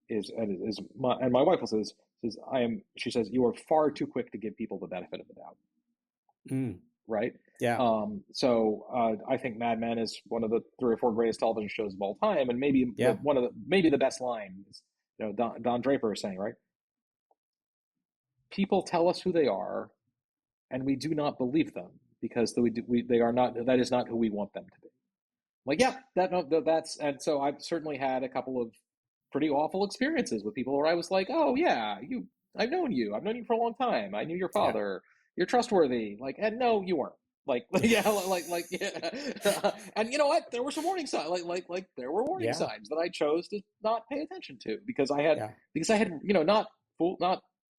my wife will say is she says, you are far too quick to give people the benefit of the doubt. Right? Yeah. So I think Mad Men is one of the 3 or 4 greatest television shows of all time, and maybe maybe the best line is, Don Draper is saying, right? People tell us who they are, and we do not believe them because they are not. That is not who we want them to be. Like, that's, and so I've certainly had a couple of pretty awful experiences with people where I was like, oh yeah, I've known you for a long time. I knew your father. You're trustworthy. Like, and no, you weren't. yeah, yeah. And you know what? There were some warning signs, there were warning Yeah. signs that I chose to not pay attention to because I Yeah. had, not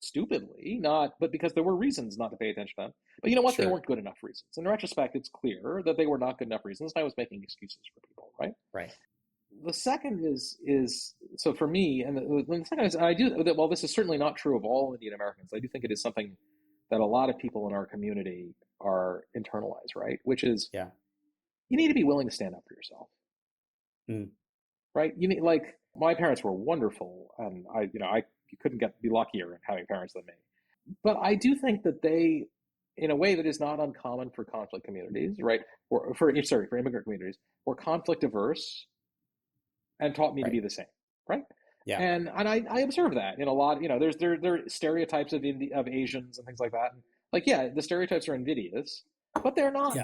stupidly, but because there were reasons not to pay attention to them. But you know what? They Sure. weren't good enough reasons. In retrospect, it's clear that they were not good enough reasons, and I was making excuses for people, right? Right. The second is so for me, and the second is I do. Well, this is certainly not true of all Indian Americans. I do think it is something that a lot of people in our community are internalized, right? Which is, Yeah. you need to be willing to stand up for yourself, right? You need, my parents were wonderful, and you couldn't be luckier in having parents than me. But I do think that they, in a way that is not uncommon for conflict communities, right? Or for immigrant communities, were conflict averse and taught me to be the same, right? Yeah. And I observe that in a lot. There are stereotypes of Asians and things like that. And the stereotypes are invidious, but they're not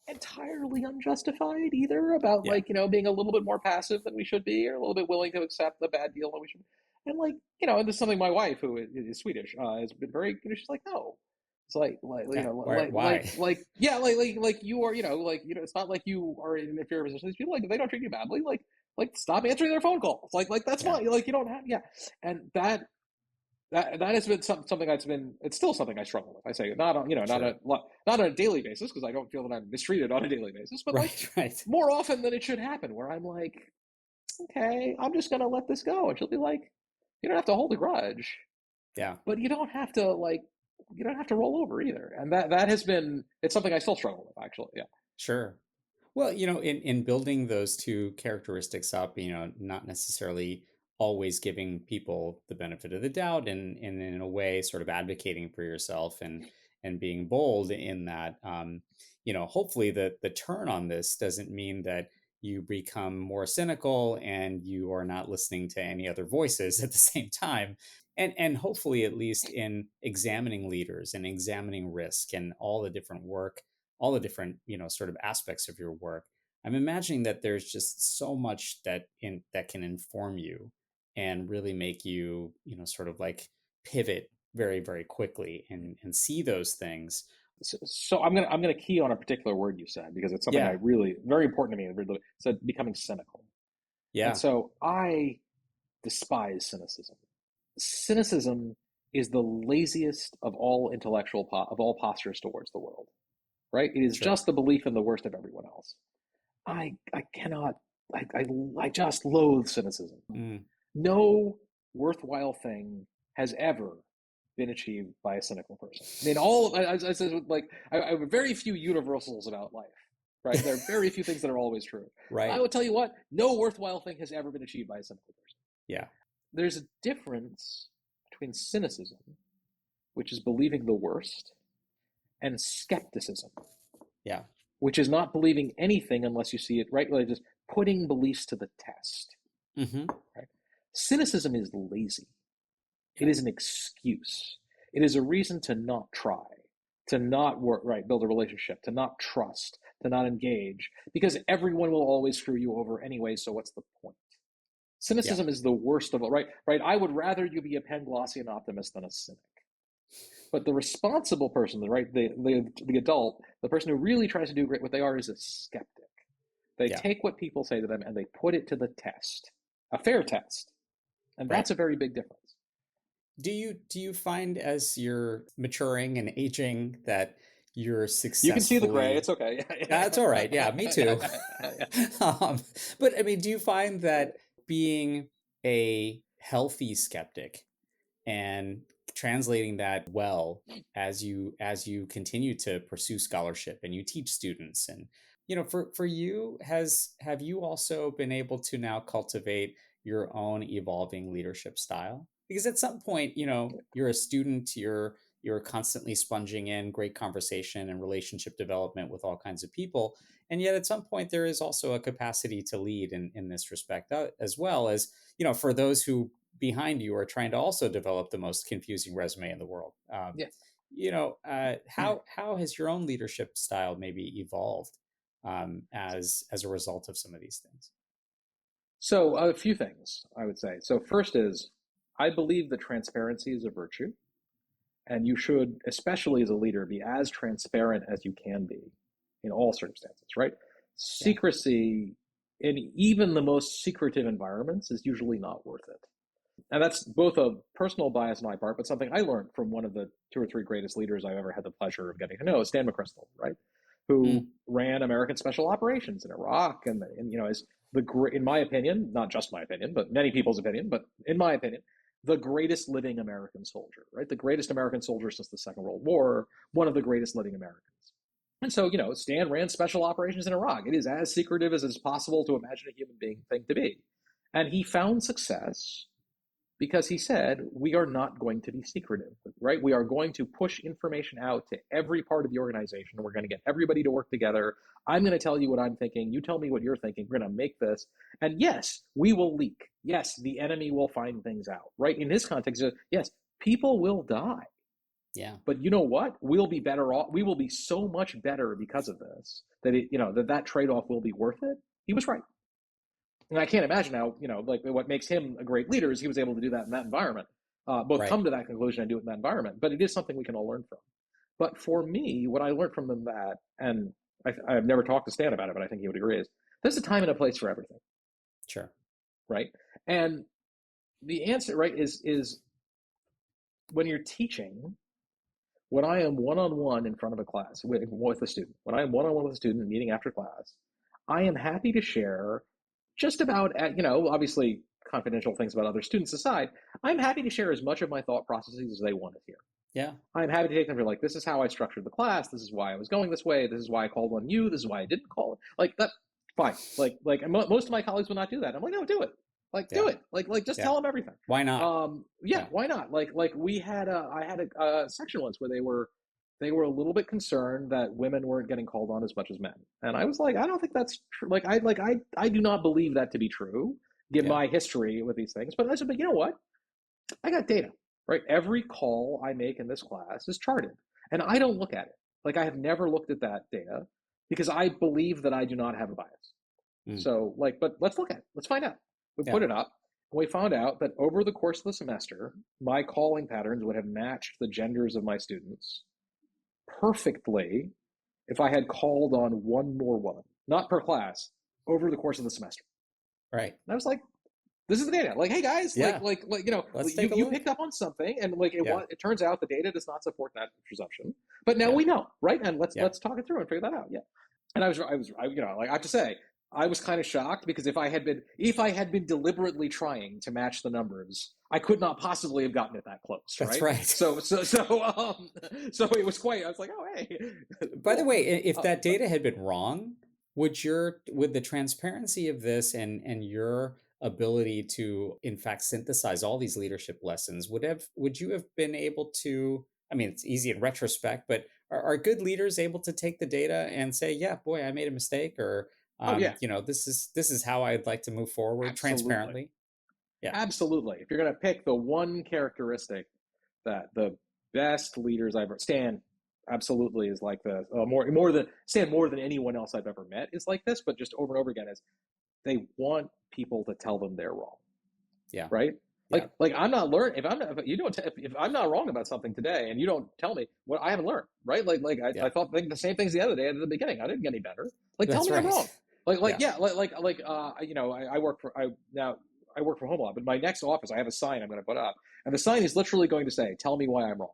entirely unjustified either. About being a little bit more passive than we should be, or a little bit willing to accept the bad deal when we should. And and this is something my wife, who is Swedish, has been very. She's like, no. It's why? You are, it's not like you are in an inferior position. These people, they don't treat you badly. Stop answering their phone calls. That's fine. You don't have, and that has been something that's been. It's still something I struggle with. I say not on, not on a daily basis, because I don't feel that I'm mistreated on a daily basis, but more often than it should happen, where I'm like, okay, I'm just gonna let this go, and she'll be like, you don't have to hold a grudge, but you don't have to roll over either. And that has been, it's something I still struggle with, actually. Yeah. Sure. Well, in building those two characteristics up, not necessarily always giving people the benefit of the doubt, and in a way sort of advocating for yourself and being bold in that, hopefully the turn on this doesn't mean that you become more cynical and you are not listening to any other voices at the same time. And hopefully, at least in examining leaders and examining risk and all the different work, all the different, sort of aspects of your work, I'm imagining that there's just so much that can inform you and really make you, sort of pivot very, very quickly and see those things. So I'm gonna key on a particular word you said, because it's something I really, very important to me. It said becoming cynical. Yeah. And so I despise cynicism. Cynicism is the laziest of all of all postures towards the world, right? It is just the belief in the worst of everyone else. I just loathe cynicism. No worthwhile thing has ever been achieved by a cynical person. I mean, I said, I have very few universals about life, right? There are very few things that are always true. Right. I will tell you what, no worthwhile thing has ever been achieved by a cynical person. Yeah. There's a difference between cynicism, which is believing the worst, and skepticism. Yeah. Which is not believing anything unless you see it, right? Just putting beliefs to the test. Right? Cynicism is lazy. It is an excuse. It is a reason to not try, to not work, right? Build a relationship, to not trust, to not engage, because everyone will always screw you over anyway. So what's the point? Cynicism is the worst of all, right? Right. I would rather you be a Panglossian optimist than a cynic. But the responsible person, right, the adult, the person who really tries to do great, what they are is a skeptic. They take what people say to them and they put it to the test, a fair test, and that's a very big difference. Do you find, as you're maturing and aging, that you're successfully... You can see the gray. It's okay. That's all right. Yeah, me too. But I mean, do you find that being a healthy skeptic and translating that well as you continue to pursue scholarship and you teach students, and for you, have you also been able to now cultivate your own evolving leadership style? Because at some point, you're a student, you're constantly sponging in great conversation and relationship development with all kinds of people. And yet at some point, there is also a capacity to lead in this respect, as well as, for those who behind you are trying to also develop the most confusing resume in the world. How has your own leadership style maybe evolved as a result of some of these things? So a few things I would say. So first is, I believe that transparency is a virtue, and you should, especially as a leader, be as transparent as you can be in all circumstances, right? Yeah. Secrecy in even the most secretive environments is usually not worth it. And that's both a personal bias on my part, but something I learned from one of the 2 or 3 greatest leaders I've ever had the pleasure of getting to know, Stan McChrystal, right? Who ran American Special Operations in Iraq, and is in my opinion, not just my opinion, but many people's opinion, but in my opinion, the greatest living American soldier, right? The greatest American soldier since the Second World War, one of the greatest living Americans. And so, Stan ran Special Operations in Iraq. It is as secretive as it's possible to imagine a human being thing to be. And he found success because he said, we are not going to be secretive, right? We are going to push information out to every part of the organization. We're going to get everybody to work together. I'm going to tell you what I'm thinking. You tell me what you're thinking. We're going to make this. And yes, we will leak. Yes, the enemy will find things out, right? In his context, yes, people will die. Yeah. But you know what? We'll be better off. We will be so much better because of this that that trade-off will be worth it. He was right. And I can't imagine how, what makes him a great leader is he was able to do that in that environment, both come to that conclusion and do it in that environment. But it is something we can all learn from. But for me, what I learned from them and I've never talked to Stan about it, but I think he would agree, is there's a time and a place for everything. Sure. Right. And the answer, right, is when you're teaching, when I am one-on-one in front of a class with a student, when I am one-on-one with a student meeting after class, I am happy to share just about, obviously confidential things about other students aside, I'm happy to share as much of my thought processes as they want to hear. Yeah. I'm happy to take them for this is how I structured the class. This is why I was going this way. This is why I called on you. This is why I didn't call it. That, fine. And most of my colleagues will not do that. I'm like, no, do it. Do it. Just tell them everything. Why not? Why not? I had a section once where they were a little bit concerned that women weren't getting called on as much as men. And I was like, I don't think that's true. I do not believe that to be true, given my history with these things. But I said, but you know what? I got data, right? Every call I make in this class is charted. And I don't look at it. I have never looked at that data because I believe that I do not have a bias. So but let's look at it. Let's find out. We put it up. And we found out that over the course of the semester, my calling patterns would have matched the genders of my students perfectly if I had called on one more woman, not per class, over the course of the semester. Right. And I was like, this is the data. Hey guys, you picked up on something, and it turns out the data does not support that presumption. But now we know, right? And let's talk it through and figure that out. Yeah. And I have to say, I was kind of shocked because if I had been deliberately trying to match the numbers, I could not possibly have gotten it that close. That's right. right. So it was quite. I was like, oh hey. By the way, if that data had been wrong, would the transparency of this and your ability to in fact synthesize all these leadership lessons would you have been able to? I mean, it's easy in retrospect, but are good leaders able to take the data and say, yeah, boy, I made a mistake, or this is how I'd like to move forward transparently. Yeah, absolutely. If you're going to pick the one characteristic that the best leaders I've ever, Stan absolutely is like this. More than anyone else I've ever met is like this, but just over and over again is they want people to tell them they're wrong. Yeah. Right. I'm not learning if I'm not wrong about something today and you don't tell me what I haven't learned. Right. I thought the same things the other day at the beginning. I didn't get any better. Tell me I'm wrong. I work from home a lot, but my next office, I have a sign I'm going to put up, and the sign is literally going to say, "Tell me why I'm wrong."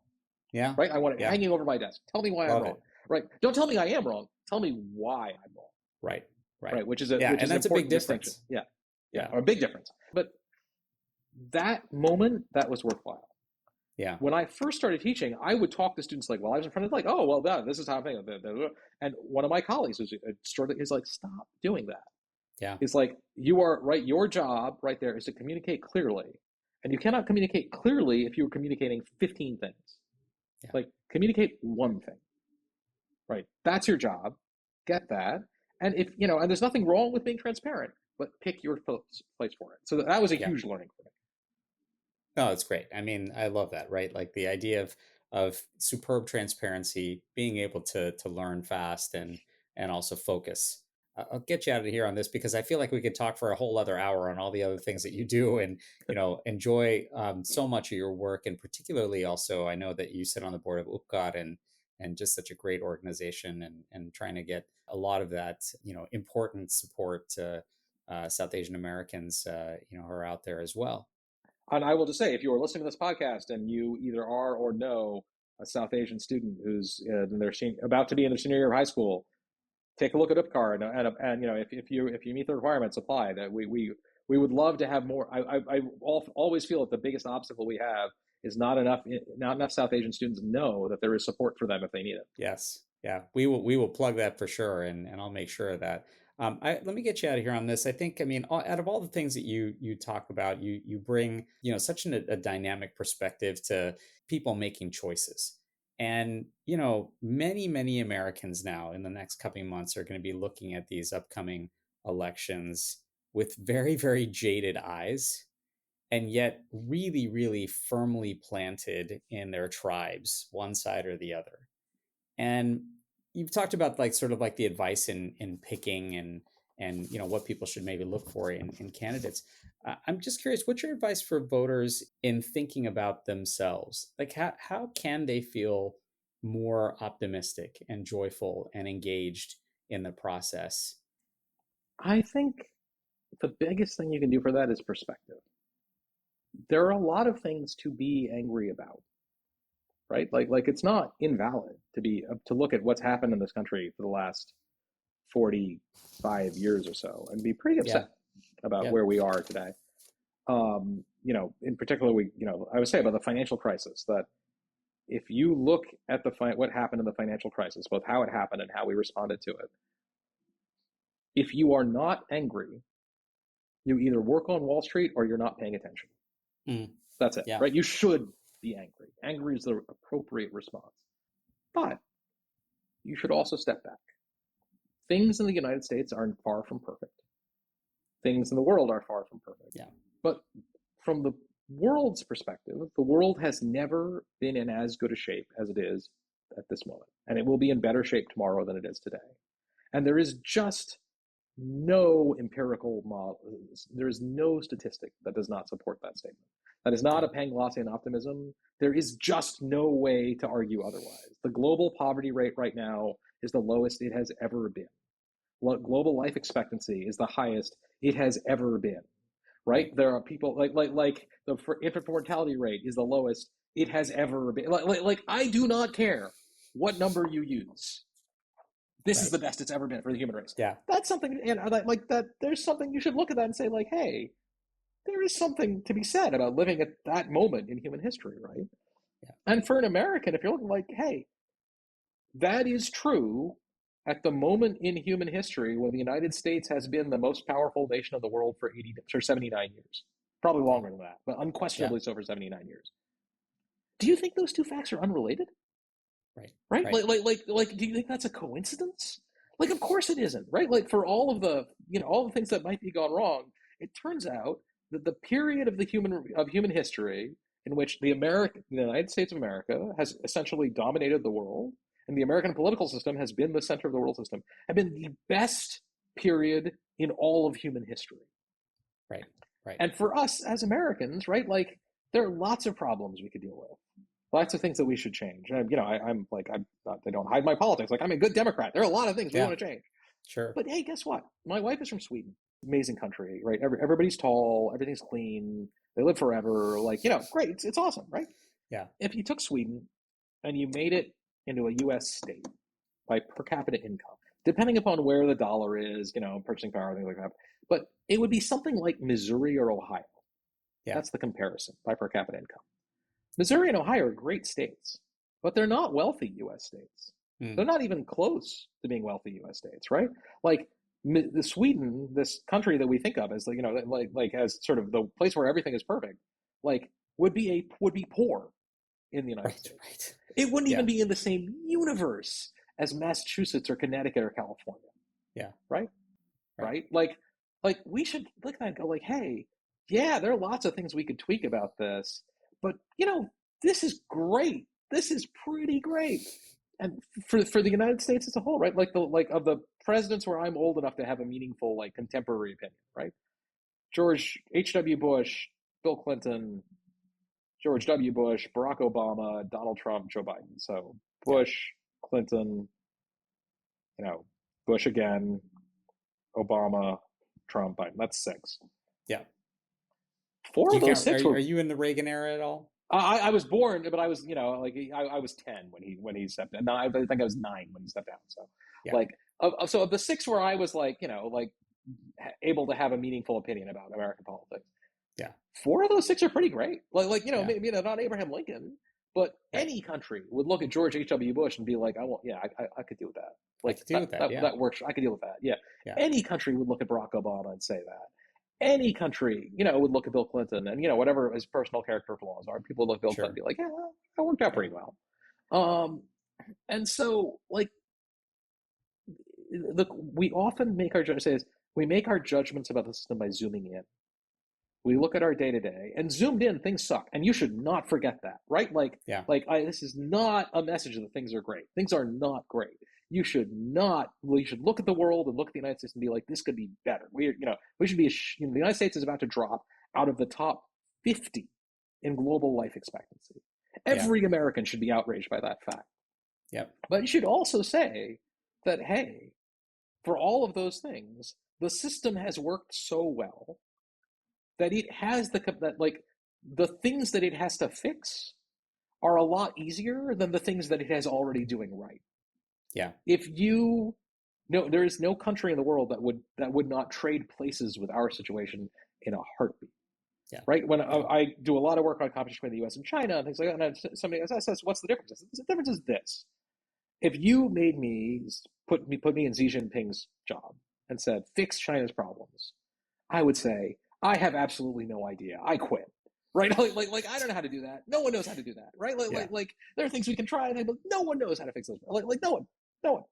Yeah. Right. I want it hanging over my desk. Tell me why I'm wrong. Right. Don't tell me I am wrong. Tell me why I'm wrong. Right. Right. Which is a big difference. Yeah. Or a big difference. But that moment, that was worthwhile. Yeah. When I first started teaching, I would talk to students I was in front of oh, well, this is how I'm thinking. And one of my colleagues is like, stop doing that. Yeah. It's like, you are right. Your job right there is to communicate clearly. And you cannot communicate clearly if you're communicating 15 things. Yeah. Communicate one thing. Right. That's your job. Get that. And if, and there's nothing wrong with being transparent, but pick your place for it. So that was a huge learning for me. No, it's great. I mean, I love that, right? The idea of superb transparency, being able to learn fast and also focus. I'll get you out of here on this because I feel like we could talk for a whole other hour on all the other things that you do and, enjoy so much of your work. And particularly also, I know that you sit on the board of UPGAT and just such a great organization, and trying to get a lot of that, important support to South Asian Americans, who are out there as well. And I will just say, if you are listening to this podcast and you either are or know a South Asian student who's about to be in their senior year of high school, take a look at UPCAR, and if you meet the requirements, apply. That we would love to have more. I always feel that the biggest obstacle we have is not enough South Asian students know that there is support for them if they need it. Yes, yeah, we will plug that for sure, and I'll make sure of that. Let me get you out of here on this. I think, out of all the things that you talk about, you bring, such a dynamic perspective to people making choices. And, many Americans now in the next couple of months are going to be looking at these upcoming elections with very, very jaded eyes, and yet really, really firmly planted in their tribes, one side or the other. And you've talked about the advice in picking and what people should maybe look for in candidates. I'm just curious, what's your advice for voters in thinking about themselves? Like how can they feel more optimistic and joyful and engaged in the process? I think the biggest thing you can do for that is perspective. There are a lot of things to be angry about, right? Like it's not invalid to look at what's happened in this country for the last 45 years or so and be pretty upset about where we are today. In particular, I would say about the financial crisis, that if you look at what happened in the financial crisis, both how it happened and how we responded to it, if you are not angry, you either work on Wall Street or you're not paying attention. That's it, right? You should be angry. Angry is the appropriate response. But you should also step back. Things in the United States are far from perfect. Things in the world are far from perfect. Yeah. But from the world's perspective, the world has never been in as good a shape as it is at this moment. And it will be in better shape tomorrow than it is today. And there is just no empirical model. There is no statistic that does not support that statement. That is not a Panglossian optimism. There is just no way to argue otherwise. The global poverty rate right now is the lowest it has ever been. Global life expectancy is the highest it has ever been. Right? There are people like the infant mortality rate is the lowest it has ever been. Like I do not care what number you use. This is the best it's ever been for the human race. Yeah. That's something, and like that, there's something you should look at that and say, like, hey, there is something to be said about living at that moment in human history, right? Yeah. And for an American, if you're looking like, hey, that is true at the moment in human history when the United States has been the most powerful nation of the world for 79 years. Probably longer than that, but unquestionably so for 79 years. Do you think those two facts are unrelated? Right? Like, do you think that's a coincidence? Like, of course it isn't, right? Like, for all of the things that might be gone wrong, it turns out that the period of human history in which the United States of America has essentially dominated the world, and the American political system has been the center of the world system, have been the best period in all of human history. Right. And for us as Americans, right, like, there are lots of problems we could deal with. Lots of things that we should change. And, I don't hide my politics. Like, I'm a good Democrat. There are a lot of things we want to change. Sure. But hey, guess what? My wife is from Sweden. Amazing country, right? Everybody's tall. Everything's clean. They live forever. Like, great. It's awesome, right? Yeah. If you took Sweden and you made it into a U.S. state by per capita income, depending upon where the dollar is, purchasing power, things like that, but it would be something like Missouri or Ohio. Yeah. That's the comparison by per capita income. Missouri and Ohio are great states, but they're not wealthy U.S. states. They're not even close to being wealthy U.S. states, right? Like the Sweden, this country that we think of as as sort of the place where everything is perfect, like would be poor in the United States. Right. It wouldn't even be in the same universe as Massachusetts or Connecticut or California. Yeah. Right? Like we should look at that and go like, hey, yeah, there are lots of things we could tweak about this. But, this is great. This is pretty great. And for the United States as a whole, right? Like of the presidents where I'm old enough to have a meaningful, like, contemporary opinion, right? George H.W. Bush, Bill Clinton, George W. Bush, Barack Obama, Donald Trump, Joe Biden. So Bush, Clinton, Bush again, Obama, Trump, Biden. That's 6. Yeah. 4 of those 6 are were. you in the Reagan era at all? I was born, but I was, I was 10 when he stepped down. No, I think I was 9 when he stepped down. So, so of the 6 where I was able to have a meaningful opinion about American politics. Yeah. 4 of those 6 are pretty great. Maybe not Abraham Lincoln, but any country would look at George H.W. Bush and be like, I could deal with that. That works. I could deal with that. Yeah. Any country would look at Barack Obama and say that. Any country, would look at Bill Clinton and, whatever his personal character flaws are, people would look at Bill Clinton and be like, that worked out pretty well. And so, we often make our judgments about the system by zooming in. We look at our day-to-day, and zoomed in, things suck. And you should not forget that, right? This is not a message that things are great. Things are not great. You should look at the world and look at the United States and be like, this could be better. We should be, the United States is about to drop out of the top 50 in global life expectancy. Every American should be outraged by that fact. Yep. But you should also say that, hey, for all of those things, the system has worked so well that it has the things that it has to fix are a lot easier than the things that it has already doing right. Yeah. There is no country in the world that would not trade places with our situation in a heartbeat. Yeah. Right. When I do a lot of work on competition between the U.S. and China and things like that, and somebody says, "What's the difference?" The difference is this: if you made me put me in Xi Jinping's job and said, "Fix China's problems," I would say, "I have absolutely no idea. I quit." Right? I don't know how to do that. No one knows how to do that. Right? There are things we can try, but no one knows how to fix those. No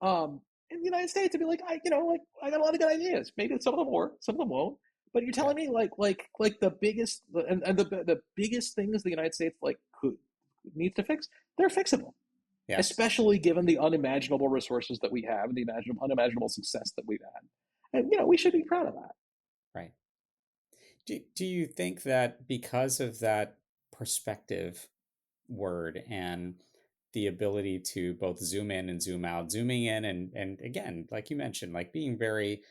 one. In the United States, it'd be like, I got a lot of good ideas. Maybe some of them work, some of them won't. But you're telling me the biggest the biggest things the United States needs to fix, they're fixable. Yeah. Especially given the unimaginable resources that we have and the unimaginable success that we've had. And we should be proud of that. Right. Do you think that because of that perspective word and the ability to both zoom in and zoom out, zooming in and again, like you mentioned, being very,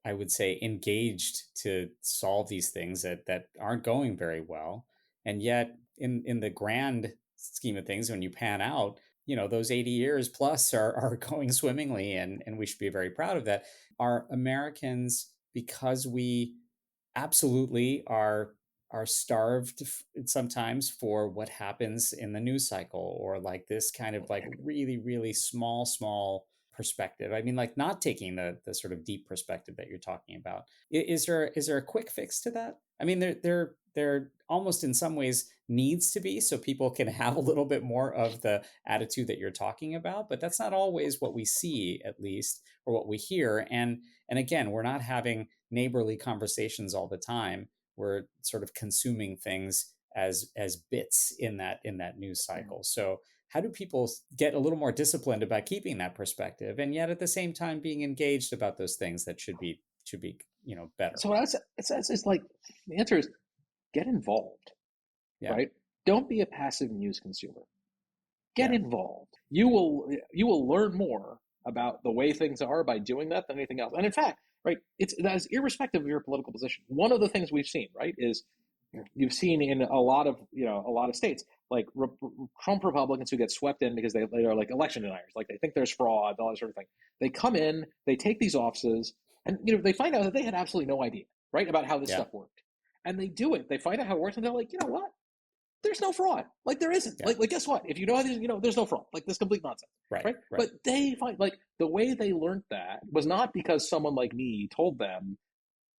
I would say, engaged to solve these things that aren't going very well. And yet in the grand scheme of things, when you pan out, those 80 years plus are going swimmingly and we should be very proud of that. Are Americans, because we absolutely are starved sometimes for what happens in the news cycle or this kind of really, really small perspective. I mean, not taking the sort of deep perspective that you're talking about. Is there a quick fix to that? I mean, there almost in some ways needs to be, so people can have a little bit more of the attitude that you're talking about, but that's not always what we see, at least, or what we hear. And again, we're not having neighborly conversations all the time. We're sort of consuming things as bits in that news cycle. So how do people get a little more disciplined about keeping that perspective and yet at the same time being engaged about those things that should be better? So what it's the answer is get involved. Yeah. Right? Don't be a passive news consumer. Get involved. You will learn more about the way things are by doing that than anything else. And in fact, right, that is irrespective of your political position. One of the things we've seen, right, is you've seen in a lot of states, Trump Republicans who get swept in because they are election deniers, they think there's fraud, all that sort of thing. They come in, they take these offices, and they find out that they had absolutely no idea, right, about how this stuff worked. And they do it. They find out how it works, and they're like, you know what? There's no fraud. There isn't. Yeah. Guess what? If you know how these, there's no fraud. This complete nonsense. Right. But they find the way they learned that was not because someone like me told them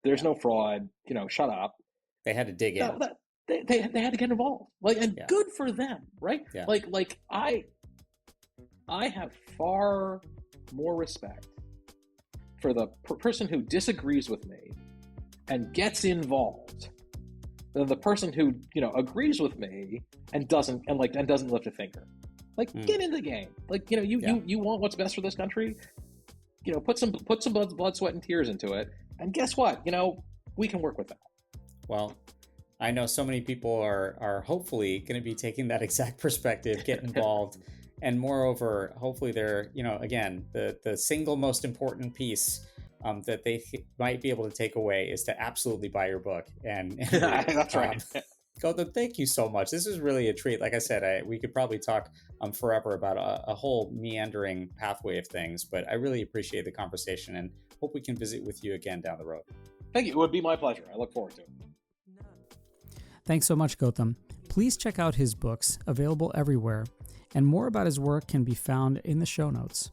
there's no fraud. Shut up. They had to dig in. They had to get involved. Good for them. Right. Yeah. I have far more respect for the person who disagrees with me and gets involved than the person who agrees with me and doesn't lift a finger. Get in the game. You want what's best for this country. Put some blood, sweat, and tears into it. And guess what? We can work with that. Well, I know so many people are hopefully going to be taking that exact perspective, get involved, And moreover, hopefully they're, again, the single most important piece that they might be able to take away is to absolutely buy your book. And That's right. Gautam, thank you so much. This is really a treat. Like I said, we could probably talk forever about a whole meandering pathway of things, but I really appreciate the conversation and hope we can visit with you again down the road. Thank you. It would be my pleasure. I look forward to it. Thanks so much, Gautam. Please check out his books, available everywhere, and more about his work can be found in the show notes.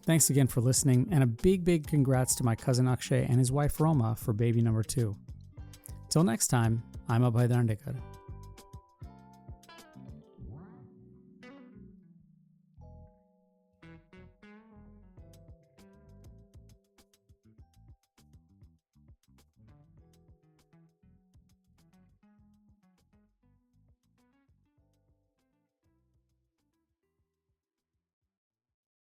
Thanks again for listening, and a big congrats to my cousin Akshay and his wife Roma for baby number 2. Till next time, I'm Abhay Dandekar.